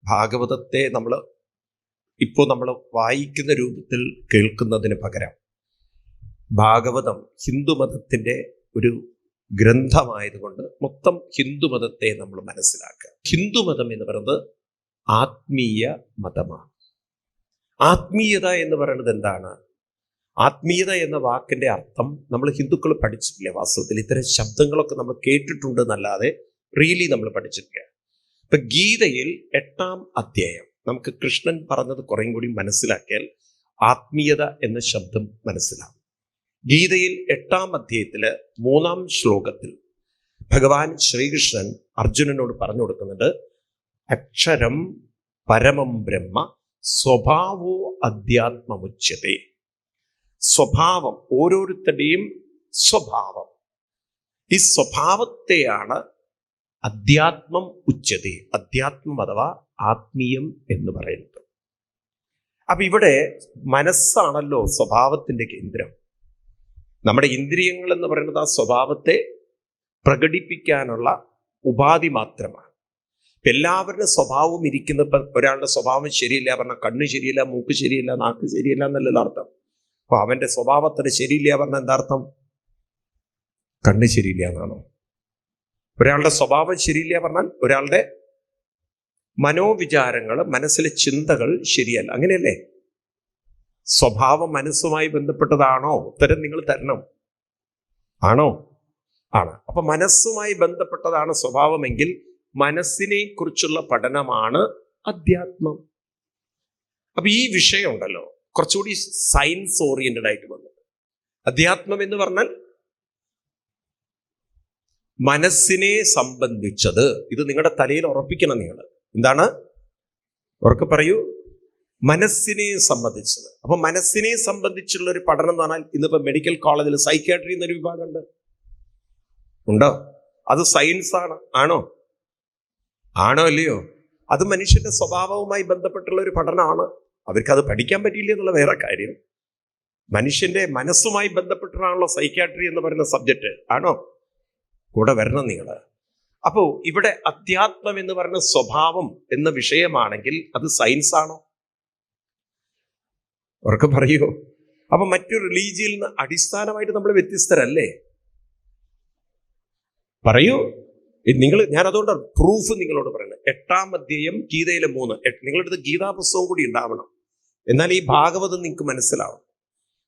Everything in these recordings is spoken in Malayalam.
ഭാഗവതത്തെ നമ്മൾ വായിക്കുന്ന രൂപത്തിൽ കേൾക്കുന്നതിന് പകരം ഭാഗവതം ഹിന്ദുമതത്തിൻ്റെ ഒരു ഗ്രന്ഥമായതുകൊണ്ട് മൊത്തം ഹിന്ദുമതത്തെ നമ്മൾ മനസ്സിലാക്കുക. ഹിന്ദുമതം എന്ന് പറയുന്നത് ആത്മീയ മതമാണ്. ആത്മീയത എന്ന് പറയുന്നത് എന്താണ്? ആത്മീയത എന്ന വാക്കിൻ്റെ അർത്ഥം നമ്മൾ ഹിന്ദുക്കൾ പഠിച്ചിട്ടില്ല. വാസ്തവത്തിൽ ഇത്തരം ശബ്ദങ്ങളൊക്കെ നമ്മൾ കേട്ടിട്ടുണ്ട് എന്നല്ലാതെ റിയലി നമ്മൾ പഠിച്ചിട്ടില്ല. ഇപ്പൊ ഗീതയിൽ 8-ാം അധ്യായം നമുക്ക് കൃഷ്ണൻ പറഞ്ഞത് കുറേയും കൂടി മനസ്സിലാക്കിയാൽ ആത്മീയത എന്ന ശബ്ദം മനസ്സിലാവും. ഗീതയിൽ 8-ാം അധ്യായത്തില് 3-ാം ശ്ലോകത്തിൽ ഭഗവാൻ ശ്രീകൃഷ്ണൻ അർജുനനോട് പറഞ്ഞു കൊടുക്കുന്നുണ്ട്, അക്ഷരം പരമം ബ്രഹ്മ സ്വഭാവോ അധ്യാത്മമുച്യതേ. സ്വഭാവം, ഓരോരുത്തരുടെയും സ്വഭാവം, ഈ സ്വഭാവത്തെയാണ് അധ്യാത്മം ഉച്ചതേ, അധ്യാത്മം അഥവാ ആത്മീയം എന്ന് പറയുന്നത്. അപ്പൊ ഇവിടെ മനസ്സാണല്ലോ സ്വഭാവത്തിന്റെ കേന്ദ്രം. നമ്മുടെ ഇന്ദ്രിയങ്ങൾ എന്ന് പറയുന്നത് ആ സ്വഭാവത്തെ പ്രകടിപ്പിക്കാനുള്ള ഉപാധി മാത്രമാണ്. എല്ലാവരുടെ സ്വഭാവം ഇരിക്കുന്നപ്പോൾ ഒരാളുടെ സ്വഭാവം ശരിയില്ല പറഞ്ഞാൽ കണ്ണ് ശരിയില്ല, മൂക്ക് ശരിയില്ല, നാക്ക് ശരിയില്ല എന്നല്ലല്ലോ അർത്ഥം. അപ്പൊ അവന്റെ സ്വഭാവത്തിന് ശരിയില്ല പറഞ്ഞാൽ എന്താർത്ഥം? കണ്ണ് ശരിയില്ല എന്നാണോ? ഒരാളുടെ സ്വഭാവം ശരിയില്ല പറഞ്ഞാൽ ഒരാളുടെ മനോവിചാരങ്ങൾ, മനസ്സിലെ ചിന്തകൾ ശരിയല്ല, അങ്ങനെയല്ലേ? സ്വഭാവം മനസ്സുമായി ബന്ധപ്പെട്ടതാണോ? ഉത്തരം നിങ്ങൾ തരണം. ആണോ? ആണ്. അപ്പൊ മനസ്സുമായി ബന്ധപ്പെട്ടതാണ് സ്വഭാവമെങ്കിൽ മനസ്സിനെ കുറിച്ചുള്ള പഠനമാണ് അധ്യാത്മം. അപ്പൊ ഈ വിഷയം ഉണ്ടല്ലോ കുറച്ചുകൂടി സയൻസ് ഓറിയന്റഡ് ആയിട്ട് വന്നത്. അധ്യാത്മം എന്ന് പറഞ്ഞാൽ മനസ്സിനെ സംബന്ധിച്ചത്. ഇത് നിങ്ങളുടെ തലയിൽ ഉറപ്പിക്കണം. നിങ്ങൾ എന്താണ്? ഉറക്കെ പറയൂ. മനസ്സിനെ സംബന്ധിച്ചത്. അപ്പൊ മനസ്സിനെ സംബന്ധിച്ചുള്ള ഒരു പഠനം എന്ന് പറഞ്ഞാൽ ഇന്നിപ്പോ മെഡിക്കൽ കോളേജിൽ സൈക്യാട്രി എന്നൊരു വിഭാഗമുണ്ട്. ഉണ്ടോ? അത് സയൻസ് ആണ്. ആണോ? ആണോ അല്ലയോ? അത് മനുഷ്യന്റെ സ്വഭാവവുമായി ബന്ധപ്പെട്ടുള്ള ഒരു പഠനമാണ്. അവർക്കത് പഠിക്കാൻ പറ്റിയില്ല എന്നുള്ള വേറെ കാര്യം. മനുഷ്യന്റെ മനസ്സുമായി ബന്ധപ്പെട്ടാണല്ലോ സൈക്യാട്രി എന്ന് പറയുന്ന സബ്ജക്റ്റ്. ആണോ? കൂടെ വരണം നിങ്ങൾ. അപ്പോ ഇവിടെ അധ്യാത്മം എന്ന് പറയുന്ന സ്വഭാവം എന്ന വിഷയമാണെങ്കിൽ അത് സയൻസ് ആണോ? അവർക്ക് പറയൂ. അപ്പൊ മറ്റു റിലീജിയനിൽ നിന്ന് അടിസ്ഥാനമായിട്ട് നമ്മൾ വ്യത്യസ്തരല്ലേ? പറയൂ നിങ്ങൾ. ഞാൻ അതുകൊണ്ട് പ്രൂഫ് നിങ്ങളോട് പറയുന്നത് 8-ാം അധ്യായം ഗീതയിലെ 3. നിങ്ങളുടെ അടുത്ത് ഗീതാ പുസ്തകം കൂടി ഉണ്ടാവണം, എന്നാൽ ഈ ഭാഗവതം നിങ്ങൾക്ക് മനസ്സിലാവും.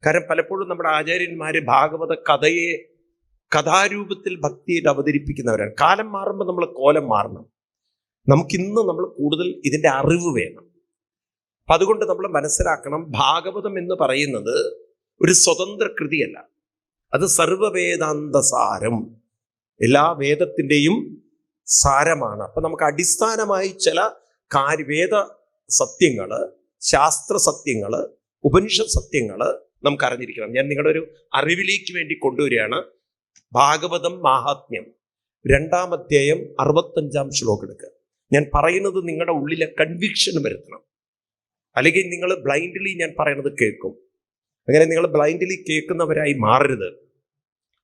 കാരണം പലപ്പോഴും നമ്മുടെ ആചാര്യന്മാര് ഭാഗവത കഥയെ കഥാരൂപത്തിൽ ഭക്തിയായിട്ട് അവതരിപ്പിക്കുന്നവരാണ്. കാലം മാറുമ്പോൾ നമ്മൾ കോലം മാറണം. നമുക്കിന്ന് നമ്മൾ കൂടുതൽ ഇതിൻ്റെ അറിവ് വേണം. അപ്പം അതുകൊണ്ട് നമ്മൾ മനസ്സിലാക്കണം, ഭാഗവതം എന്ന് പറയുന്നത് ഒരു സ്വതന്ത്ര കൃതിയല്ല, അത് സർവവേദാന്ത സാരം, എല്ലാ വേദത്തിൻ്റെയും സാരമാണ്. അപ്പം നമുക്ക് അടിസ്ഥാനമായി ചില വേദ സത്യങ്ങൾ, ശാസ്ത്ര സത്യങ്ങൾ, ഉപനിഷത് സത്യങ്ങൾ നമുക്ക് അറിഞ്ഞിരിക്കണം. ഞാൻ നിങ്ങളുടെ ഒരു അറിവിലേക്ക് വേണ്ടി കൊണ്ടുവരികയാണ്. ഭാഗവതം മാഹാത്മ്യം 2-ാം അധ്യായം 65-ാം ശ്ലോകം എടുക്കുക. ഞാൻ പറയുന്നത് നിങ്ങളുടെ ഉള്ളിലെ കൺവിക്ഷൻ വരുത്തണം. അല്ലെങ്കിൽ നിങ്ങൾ ബ്ലൈൻഡ്ലി ഞാൻ പറയുന്നത് കേൾക്കും. അങ്ങനെ നിങ്ങൾ ബ്ലൈൻഡ്ലി കേൾക്കുന്നവരായി മാറരുത്.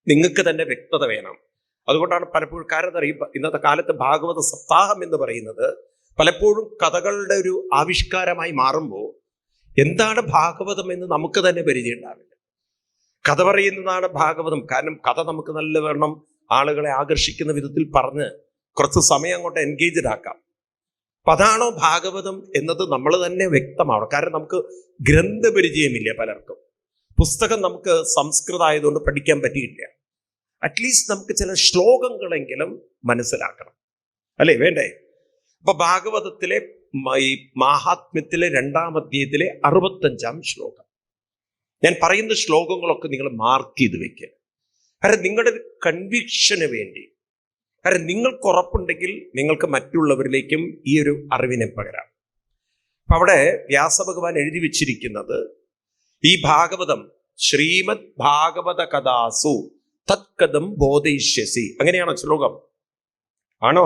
നിങ്ങൾക്ക് തന്നെ വ്യക്തത വേണം. അതുകൊണ്ടാണ് പലപ്പോഴും ഇന്നത്തെ കാലത്ത് ഭാഗവത സപ്താഹം എന്ന് പറയുന്നത് പലപ്പോഴും കഥകളുടെ ഒരു ആവിഷ്കാരമായി മാറുമ്പോൾ എന്താണ് ഭാഗവതം എന്ന് നമുക്ക് തന്നെ പരിചയം ഉണ്ടാവില്ല. കഥ പറയുന്നതാണ് ഭാഗവതം. കാരണം കഥ നമുക്ക് നല്ലവണ്ണം ആളുകളെ ആകർഷിക്കുന്ന വിധത്തിൽ പറഞ്ഞ് കുറച്ച് സമയം അങ്ങോട്ട് എൻഗേജ്ഡ് ആക്കാം. അപ്പം അതാണോ ഭാഗവതം എന്നത് നമ്മൾ തന്നെ വ്യക്തമാവണം. കാരണം നമുക്ക് ഗ്രന്ഥപരിചയമില്ല. പലർക്കും പുസ്തകം നമുക്ക് സംസ്കൃതം ആയതുകൊണ്ട് പഠിക്കാൻ പറ്റിയില്ല. അറ്റ്ലീസ്റ്റ് നമുക്ക് ചില ശ്ലോകങ്ങളെങ്കിലും മനസ്സിലാക്കണം, അല്ലേ? വേണ്ടേ? അപ്പൊ ഭാഗവതത്തിലെ ഈ മാഹാത്മ്യത്തിലെ 2-ാം അധ്യായത്തിലെ 65-ാം ശ്ലോകം, ഞാൻ പറയുന്ന ശ്ലോകങ്ങളൊക്കെ നിങ്ങൾ മാർക്ക് ചെയ്ത് വെക്കുക. കാരണം നിങ്ങളുടെ കൺവിക്ഷന് വേണ്ടി. കാരണം നിങ്ങൾക്ക് ഉറപ്പുണ്ടെങ്കിൽ നിങ്ങൾക്ക് മറ്റുള്ളവരിലേക്കും ഈ ഒരു അറിവിനെ പകരാം. അപ്പൊ അവിടെ വ്യാസഭഗവാൻ എഴുതി വെച്ചിരിക്കുന്നത് ഈ ഭാഗവതം ശ്രീമദ് ഭാഗവത കഥാസു തത്കഥം ബോധയിഷ്യസി, അങ്ങനെയാണോ ശ്ലോകം? ആണോ?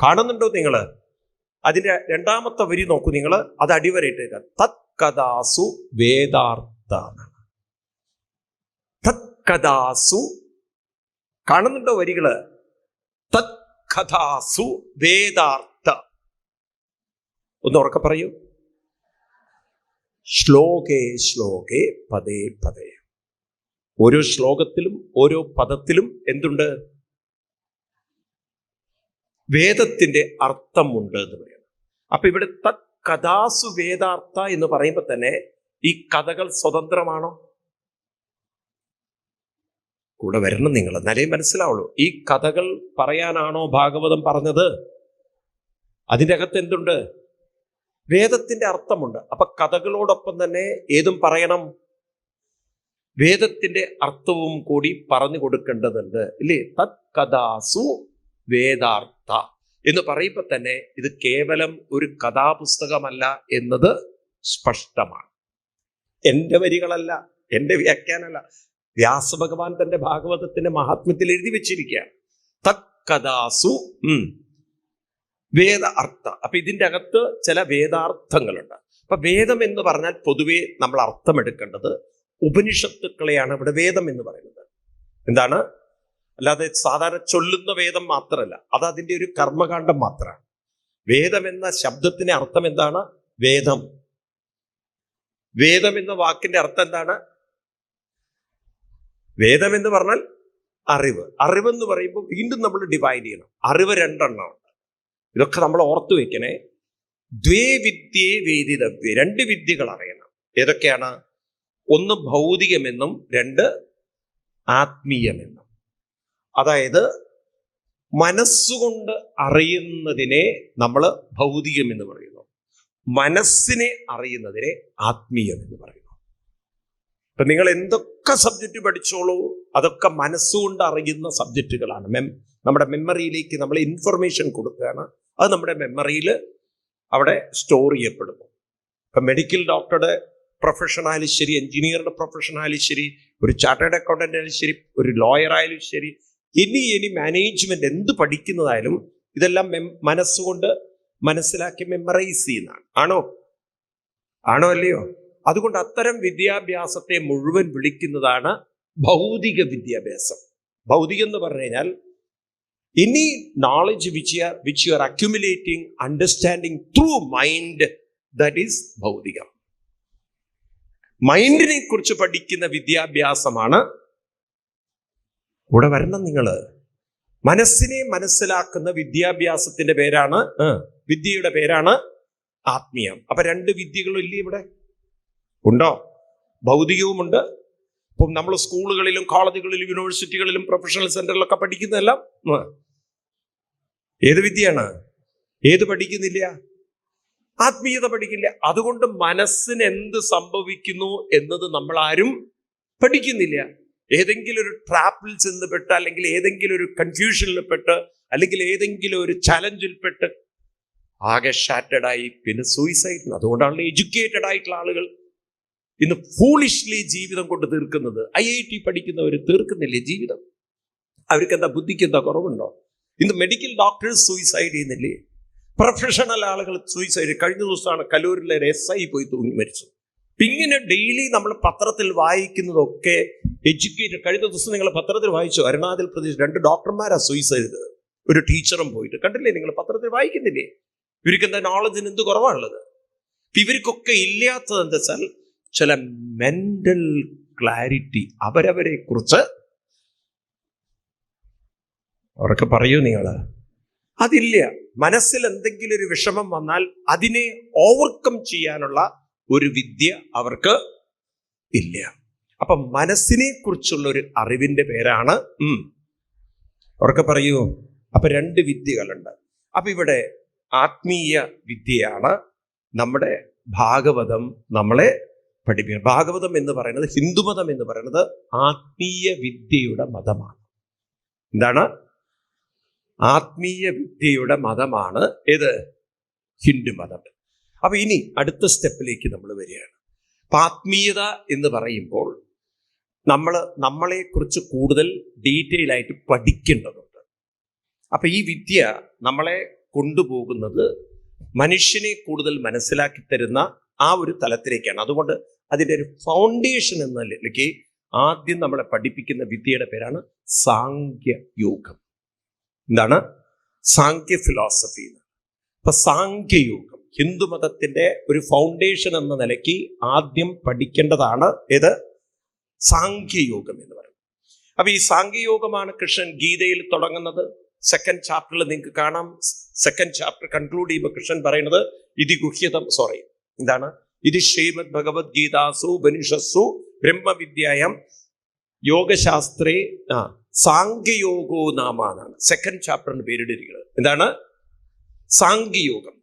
കാണുന്നുണ്ടോ നിങ്ങൾ? അതിന്റെ 2-ാമത്തെ വരി നോക്കൂ നിങ്ങൾ. അത് അടിവരയിട്ട് തത്കഥാസു വേദാർത്ഥ. തത്കഥാസു കാണുന്നുണ്ടോ വരികള്? തത്കഥാസു വേദാർത്ഥ. ഒന്ന് ഉറക്കെ പറയൂ. ശ്ലോകേ ശ്ലോകേ പദേ പദേ. ഓരോ ശ്ലോകത്തിലും ഓരോ പദത്തിലും എന്തുണ്ട്? വേദത്തിന്റെ അർത്ഥമുണ്ട് എന്ന് പറയുന്നത്. അപ്പൊ ഇവിടെ തത് കഥാസു വേദാർത്ഥ എന്ന് പറയുമ്പോൾ തന്നെ ഈ കഥകൾ സ്വതന്ത്രമാണോ? കൂടെ വരണം നിങ്ങൾ, എന്നാലേ മനസ്സിലാവുള്ളൂ. ഈ കഥകൾ പറയാനാണോ ഭാഗവതം പറഞ്ഞത്? അതിൻ്റെ അകത്ത് എന്തുണ്ട്? വേദത്തിന്റെ അർത്ഥമുണ്ട്. അപ്പൊ കഥകളോടൊപ്പം തന്നെ ഏതും പറയണം, വേദത്തിന്റെ അർത്ഥവും കൂടി പറഞ്ഞു കൊടുക്കേണ്ടതുണ്ട്, ഇല്ലേ? തത് കഥാസു വേദാർത്ഥ എന്ന് പറയുമ്പോൾ തന്നെ ഇത് കേവലം ഒരു കഥാപുസ്തകമല്ല എന്നത് സ്പഷ്ടമാണ്. എൻ്റെ വരികളല്ല, എൻ്റെ വ്യാഖ്യാനമല്ല, വ്യാസഭഗവാൻ തന്റെ ഭാഗവതത്തിന്റെ മഹാത്മ്യത്തിൽ എഴുതി വെച്ചിരിക്കുകയാണ്. തത് കഥാസു വേദ അർത്ഥ. അപ്പൊ ഇതിൻ്റെ അകത്ത് ചില വേദാർത്ഥങ്ങളുണ്ട്. അപ്പൊ വേദം എന്ന് പറഞ്ഞാൽ പൊതുവെ നമ്മൾ അർത്ഥമെടുക്കേണ്ടത് ഉപനിഷത്തുക്കളെയാണ് ഇവിടെ വേദം എന്ന് പറയുന്നത്. എന്താണ്? അല്ലാതെ സാധാരണ ചൊല്ലുന്ന വേദം മാത്രമല്ല, അത് അതിൻ്റെ ഒരു കർമ്മകാണ്ഡം മാത്രമാണ്. വേദം എന്ന ശബ്ദത്തിന്റെ അർത്ഥം എന്താണ്? വേദം. വേദം എന്ന വാക്കിന്റെ അർത്ഥം എന്താണ്? വേദം എന്ന് പറഞ്ഞാൽ അറിവ്. അറിവെന്ന് പറയുമ്പോൾ വീണ്ടും നമ്മൾ ഡിവൈഡ് ചെയ്യണം. അറിവ് രണ്ടെണ്ണമുണ്ട്. ഇതൊക്കെ നമ്മൾ ഓർത്തു വെക്കണേ. ദ്വേ വിദ്യേ വേദിതവ്യേ, രണ്ട് വിദ്യകൾ അറിയണം. ഏതൊക്കെയാണ്? ഒന്ന് ഭൗതികമെന്നും രണ്ട് ആത്മീയമെന്നും. അതായത് മനസ്സുകൊണ്ട് അറിയുന്നതിനെ നമ്മൾ ഭൗതികം എന്ന് പറയുന്നു, മനസ്സിനെ അറിയുന്നതിനെ ആത്മീയം എന്ന് പറയുന്നു. ഇപ്പൊ നിങ്ങൾ എന്തൊക്കെ സബ്ജക്റ്റ് പഠിച്ചോളൂ, അതൊക്കെ മനസ്സുകൊണ്ട് അറിയുന്ന സബ്ജക്റ്റുകളാണ്. നമ്മുടെ മെമ്മറിയിലേക്ക് നമ്മൾ ഇൻഫർമേഷൻ കൊടുക്കുകയാണ്, അത് നമ്മുടെ മെമ്മറിയിൽ അവിടെ സ്റ്റോർ ചെയ്യപ്പെടുന്നു. ഇപ്പൊ മെഡിക്കൽ ഡോക്ടറുടെ പ്രൊഫഷൻ ആയാലും ശരി, എഞ്ചിനീയറുടെ പ്രൊഫഷൻ ആയാലും ശരി, ഒരു ചാർട്ടേഡ് അക്കൗണ്ടന്റ് ആയാലും ശരി, ഒരു ലോയർ ആയാലും ശരി, ഇനി മാനേജ്മെന്റ് എന്ത് പഠിക്കുന്നതായാലും ഇതെല്ലാം മനസ്സുകൊണ്ട് മനസ്സിലാക്കി മെമ്മറൈസ് ചെയ്യുന്നതാണ്. ആണോ അല്ലയോ? അതുകൊണ്ട് അത്തരം വിദ്യാഭ്യാസത്തെ മുഴുവൻ വിളിക്കുന്നതാണ് ഭൗതിക വിദ്യാഭ്യാസം. ഭൗതികം എന്ന് പറഞ്ഞു കഴിഞ്ഞാൽ any knowledge which you are accumulating, understanding through mind, that is ഭൗതികം. മൈൻഡിനെ കുറിച്ച് പഠിക്കുന്ന വിദ്യാഭ്യാസമാണ്. കൂടെ വരണം നിങ്ങൾ. മനസ്സിനെ മനസ്സിലാക്കുന്ന വിദ്യാഭ്യാസത്തിന്റെ പേരാണ്, വിദ്യയുടെ പേരാണ് ആത്മീയം. അപ്പൊ രണ്ട് വിദ്യകളും ഇല്ലേ ഇവിടെ? ഉണ്ടോ? ഭൗതികവുമുണ്ട്. ഇപ്പം നമ്മൾ സ്കൂളുകളിലും കോളേജുകളിലും യൂണിവേഴ്സിറ്റികളിലും പ്രൊഫഷണൽ സെന്ററിലൊക്കെ പഠിക്കുന്നതെല്ലാം ഏത് വിദ്യയാണ്? ഏത് പഠിക്കുന്നില്ല? ആത്മീയത പഠിക്കില്ല. അതുകൊണ്ട് മനസ്സിന് എന്ത് സംഭവിക്കുന്നു എന്നത് നമ്മൾ ആരും പഠിക്കുന്നില്ല. ഏതെങ്കിലും ഒരു ട്രാപ്പിൽ ചെന്നപ്പെട്ട്, അല്ലെങ്കിൽ ഏതെങ്കിലും ഒരു കൺഫ്യൂഷനിൽ പെട്ട്, അല്ലെങ്കിൽ ഏതെങ്കിലും ഒരു ചലഞ്ചിൽ പെട്ട് ആകെ ഷാറ്റഡായി പിന്നെ സൂയിസൈഡ്. അതുകൊണ്ടാണ് എഡ്യൂക്കേറ്റഡ് ആയിട്ടുള്ള ആളുകൾ ഇന്ന് ഫൂളിഷ്ലി ജീവിതം കൊണ്ട് തീർക്കുന്നത്. IIT പഠിക്കുന്നവർ തീർക്കുന്നില്ലേ ജീവിതം? അവർക്ക് എന്താ, ബുദ്ധിക്ക് എന്താ കുറവുണ്ടോ? ഇന്ന് മെഡിക്കൽ ഡോക്ടേഴ്സ് സൂയിസൈഡ് ചെയ്യുന്നില്ലേ? പ്രൊഫഷണൽ ആളുകൾ സൂയിസൈഡ്. കഴിഞ്ഞ ദിവസമാണ് കലൂരിലെ ഒരു SI പോയി തൂങ്ങി മരിച്ചു. ഇങ്ങനെ ഡെയിലി നമ്മൾ പത്രത്തിൽ വായിക്കുന്നതൊക്കെ എഡ്യൂക്കേറ്റഡ്. കഴിഞ്ഞ ദിവസം നിങ്ങൾ പത്രത്തിൽ വായിച്ചു, അരുണാചൽ പ്രദേശ് 2 ഡോക്ടർമാരാ സൂയിസൈഡ് ചെയ്തത്, ഒരു ടീച്ചറും പോയിട്ട്. കണ്ടില്ലേ നിങ്ങൾ? പത്രത്തിൽ വായിക്കുന്നില്ലേ? ഇവർക്ക് എന്താ നോളജിന് എന്ത് കുറവാണുള്ളത്? ഇവർക്കൊക്കെ ഇല്ലാത്തത് എന്താ വെച്ചാൽ ചില മെന്റൽ ക്ലാരിറ്റി. അവരവരെ കുറിച്ച് അവരൊക്കെ പറയൂ നിങ്ങൾ, അതില്ല. മനസ്സിൽ എന്തെങ്കിലും ഒരു വിഷമം വന്നാൽ അതിനെ ഓവർകം ചെയ്യാനുള്ള ഒരു വിദ്യ അവർക്ക് ഇല്ല. അപ്പൊ മനസ്സിനെ കുറിച്ചുള്ള ഒരു അറിവിന്റെ പേരാണ് അവർക്ക് പറയൂ. അപ്പൊ രണ്ട് വിദ്യകളുണ്ട്. അപ്പൊ ഇവിടെ ആത്മീയ വിദ്യയാണ് നമ്മുടെ ഭാഗവതം നമ്മളെ പഠിപ്പിക്കുന്നത്. ഭാഗവതം എന്ന് പറയുന്നത്, ഹിന്ദുമതം എന്ന് പറയുന്നത് ആത്മീയ വിദ്യയുടെ മതമാണ്. എന്താണ്? ആത്മീയ വിദ്യയുടെ മതമാണ് ഏത്? ഹിന്ദുമതം. അപ്പൊ ഇനി അടുത്ത സ്റ്റെപ്പിലേക്ക് നമ്മൾ വരികയാണ്. അപ്പൊ ആത്മീയത എന്ന് പറയുമ്പോൾ നമ്മളെ കുറിച്ച് കൂടുതൽ ഡീറ്റെയിൽ ആയിട്ട് പഠിക്കേണ്ടതുണ്ട്. അപ്പൊ ഈ വിദ്യ നമ്മളെ കൊണ്ടുപോകുന്നത് മനുഷ്യനെ കൂടുതൽ മനസ്സിലാക്കി തരുന്ന ആ ഒരു തലത്തിലേക്കാണ്. അതുകൊണ്ട് അതിൻ്റെ ഒരു ഫൗണ്ടേഷൻ എന്ന നിലയ്ക്ക് ആദ്യം നമ്മളെ പഠിപ്പിക്കുന്ന വിദ്യയുടെ പേരാണ് സാങ്ഖ്യയോഗം. എന്താണ്? സാങ്ഖ്യ ഫിലോസഫി. അപ്പൊ സാങ്ഖ്യയോഗം ഹിന്ദുമതത്തിന്റെ ഒരു ഫൗണ്ടേഷൻ എന്ന നിലയ്ക്ക് ആദ്യം പഠിക്കേണ്ടതാണ് ഏത്? സാഖ്യയോഗം എന്ന് പറയുന്നത്. അപ്പൊ ഈ സാഖ്യയോഗമാണ് കൃഷ്ണൻ ഗീതയിൽ തുടങ്ങുന്നത്. സെക്കൻഡ് ചാപ്റ്ററിൽ നിങ്ങൾക്ക് കാണാം. സെക്കൻഡ് ചാപ്റ്റർ കൺക്ലൂഡ് ചെയ്യുമ്പോൾ കൃഷ്ണൻ പറയുന്നത് ഇത് ശ്രീമദ് ഭഗവത്ഗീതാസു ഉപനിഷത്സു ബ്രഹ്മവിദ്യായം യോഗശാസ്ത്രേ സാഖ്യയോഗോ നാമ എന്നാണ് സെക്കൻഡ് ചാപ്റ്ററിന് പേരിട്ടിരിക്കുന്നത്. എന്താണ്? സാഖ്യയോഗം.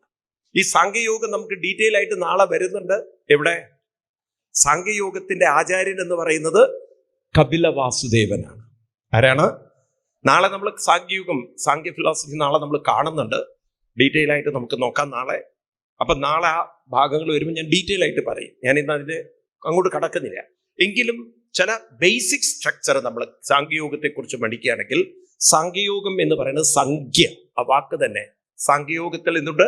ഈ സാഖ്യയോഗം നമുക്ക് ഡീറ്റെയിൽ ആയിട്ട് നാളെ വരുന്നുണ്ട്. എവിടെ? സാഖ്യയോഗത്തിന്റെ ആചാര്യൻ എന്ന് പറയുന്നത് കപില വാസുദേവനാണ്. ആരാണ്? നാളെ നമ്മൾ സാഖ്യ ഫിലോസഫി നാളെ നമ്മൾ കാണുന്നുണ്ട്. ഡീറ്റെയിൽ ആയിട്ട് നമുക്ക് നോക്കാം നാളെ. അപ്പൊ നാളെ ആ ഭാഗങ്ങൾ വരുമ്പോൾ ഞാൻ ഡീറ്റെയിൽ ആയിട്ട് പറയും. ഞാൻ ഇന്ന് അതിന്റെ അങ്ങോട്ട് കടക്കുന്നില്ല. എങ്കിലും ചില ബേസിക് സ്ട്രക്ചർ നമ്മൾ സാഖ്യയോഗത്തെ കുറിച്ച് പഠിക്കുകയാണെങ്കിൽ, സാഖ്യയോഗം എന്ന് പറയുന്നത് സംഖ്യ, ആ വാക്ക് തന്നെ സാഖ്യയോഗത്തിൽ എന്തുണ്ട്?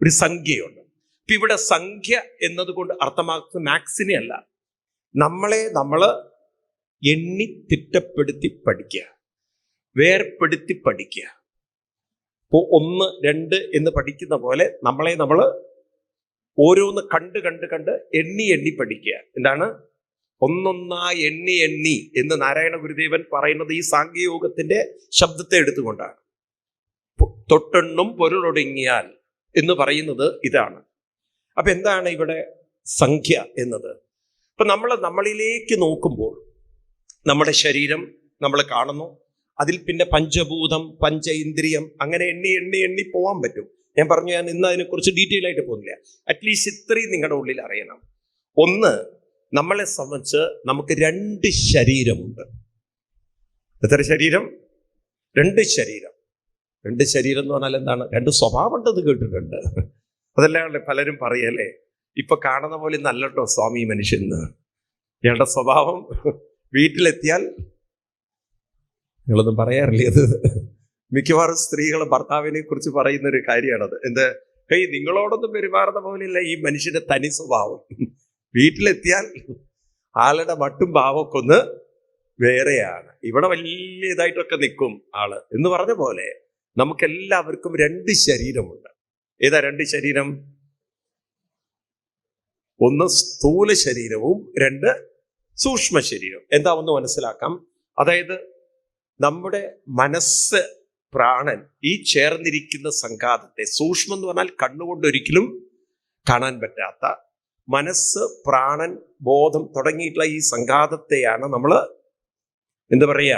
ഒരു സംഖ്യയുണ്ട്. ഇപ്പൊ ഇവിടെ സംഖ്യ എന്നതുകൊണ്ട് അർത്ഥമാക്കുന്നത് മാക്സിനെ അല്ല, നമ്മൾ എണ്ണി തിട്ടപ്പെടുത്തി പഠിക്കുക, വേർപ്പെടുത്തി പഠിക്കുക. ഇപ്പോൾ 1, 2 എന്ന് പഠിക്കുന്ന പോലെ നമ്മൾ ഓരോന്ന് കണ്ട് എണ്ണി പഠിക്കുക. എന്താണ്? ഒന്നൊന്നായി എണ്ണി എന്ന് നാരായണ ഗുരുദേവൻ പറയുന്നത് ഈ സാഖ്യയോഗത്തിന്റെ ശബ്ദത്തെ എടുത്തുകൊണ്ടാണ്. തൊട്ടെണ്ണും പൊരുളൊടുങ്ങിയാൽ എന്ന് പറയുന്നത് ഇതാണ്. അപ്പൊ എന്താണ് ഇവിടെ സംഖ്യ എന്നത്? ഇപ്പൊ നമ്മളിലേക്ക് നോക്കുമ്പോൾ നമ്മുടെ ശരീരം നമ്മൾ കാണുന്നു. അതിൽ പിന്നെ പഞ്ചഭൂതം, പഞ്ചേന്ദ്രിയം, അങ്ങനെ എണ്ണി പോകാൻ പറ്റും. ഞാൻ പറഞ്ഞു, ഞാൻ ഇന്ന് അതിനെക്കുറിച്ച് ഡീറ്റെയിൽ ആയിട്ട് പോകുന്നില്ല. അറ്റ്ലീസ്റ്റ് ഇത്രയും നിങ്ങളുടെ ഉള്ളിൽ അറിയണം. ഒന്ന്, നമ്മളെ സംബന്ധിച്ച് നമുക്ക് 2 ശരീരമുണ്ട്. എത്ര ശരീരം? 2 ശരീരം. 2 ശരീരം എന്ന് പറഞ്ഞാൽ എന്താണ്? 2 സ്വഭാവം ഉണ്ടെന്ന് കേട്ടിട്ടുണ്ട്. അതല്ലാതെ പലരും പറയല്ലേ, ഇപ്പൊ കാണുന്ന പോലെ നല്ലട്ടോ സ്വാമി മനുഷ്യന്ന്. ഇയാളുടെ സ്വഭാവം വീട്ടിലെത്തിയാൽ നിങ്ങളൊന്നും പറയാറില്ലേ? അത് മിക്കവാറും സ്ത്രീകൾ ഭർത്താവിനെ കുറിച്ച് പറയുന്ന ഒരു കാര്യമാണത്. നിങ്ങളോടൊന്നും പെരുമാറുന്ന പോലെയല്ല ഈ മനുഷ്യന്റെ തനി സ്വഭാവം. വീട്ടിലെത്തിയാൽ ആളുടെ മട്ടും ഭാവമൊക്കെ ഒന്ന് വേറെയാണ്. ഇവിടെ വലിയ ഇതായിട്ടൊക്കെ നിൽക്കും ആള് എന്ന് പറഞ്ഞ പോലെ നമുക്കെല്ലാവർക്കും 2 ശരീരമുണ്ട്. ഏതാ 2 ശരീരം? ഒന്ന് സ്ഥൂല ശരീരവും 2 സൂക്ഷ്മ ശരീരം. എന്താ ഒന്ന് മനസ്സിലാക്കാം. അതായത് നമ്മുടെ മനസ്സ്, പ്രാണൻ, ഈ ചേർന്നിരിക്കുന്ന സംഘാതത്തെ, സൂക്ഷ്മം എന്ന് പറഞ്ഞാൽ കണ്ണുകൊണ്ട് ഒരിക്കലും കാണാൻ പറ്റാത്ത മനസ്സ്, പ്രാണൻ, ബോധം തുടങ്ങിയിട്ടുള്ള ഈ സംഘാതത്തെയാണ് നമ്മൾ എന്താ പറയുക?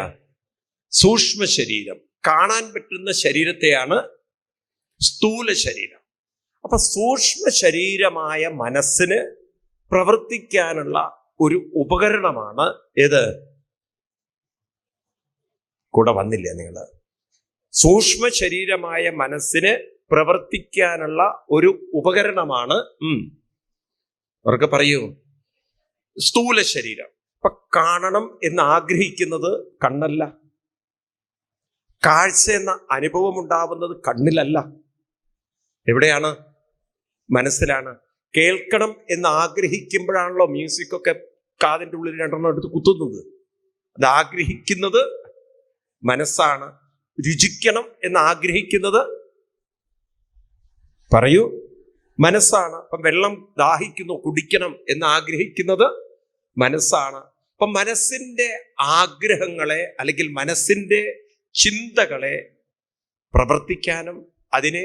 സൂക്ഷ്മ ശരീരം. കാണാൻ പറ്റുന്ന ശരീരത്തെയാണ് സ്ഥൂല ശരീരം. അപ്പൊ സൂക്ഷ്മ ശരീരമായ മനസ്സിന് പ്രവർത്തിക്കാനുള്ള ഒരു ഉപകരണമാണ് ഏത്? കൂടെ വന്നില്ല നിങ്ങൾ? സൂക്ഷ്മ ശരീരമായ മനസ്സിന് പ്രവർത്തിക്കാനുള്ള ഒരു ഉപകരണമാണ് അവർക്ക് പറയൂ, സ്ഥൂല ശരീരം. അപ്പൊ കാണണം എന്ന് ആഗ്രഹിക്കുന്നത് കണ്ണല്ല, കാഴ്ച എന്ന അനുഭവം ഉണ്ടാവുന്നത് കണ്ണിലല്ല. എവിടെയാണ്? മനസ്സിലാണ്. കേൾക്കണം എന്ന് ആഗ്രഹിക്കുമ്പോഴാണല്ലോ മ്യൂസിക്കൊക്കെ കാതിൻ്റെ ഉള്ളിൽ 2 എടുത്ത് കുത്തുന്നത്. അത് ആഗ്രഹിക്കുന്നത് മനസ്സാണ്. രുചിക്കണം എന്ന് ആഗ്രഹിക്കുന്നത് പറയൂ മനസ്സാണ്. അപ്പം വെള്ളം ദാഹിക്കുന്നു, കുടിക്കണം എന്ന് ആഗ്രഹിക്കുന്നത് മനസ്സാണ്. അപ്പം മനസ്സിന്റെ ആഗ്രഹങ്ങളെ അല്ലെങ്കിൽ മനസ്സിന്റെ ചിന്തകളെ പ്രവർത്തിക്കാനും അതിനെ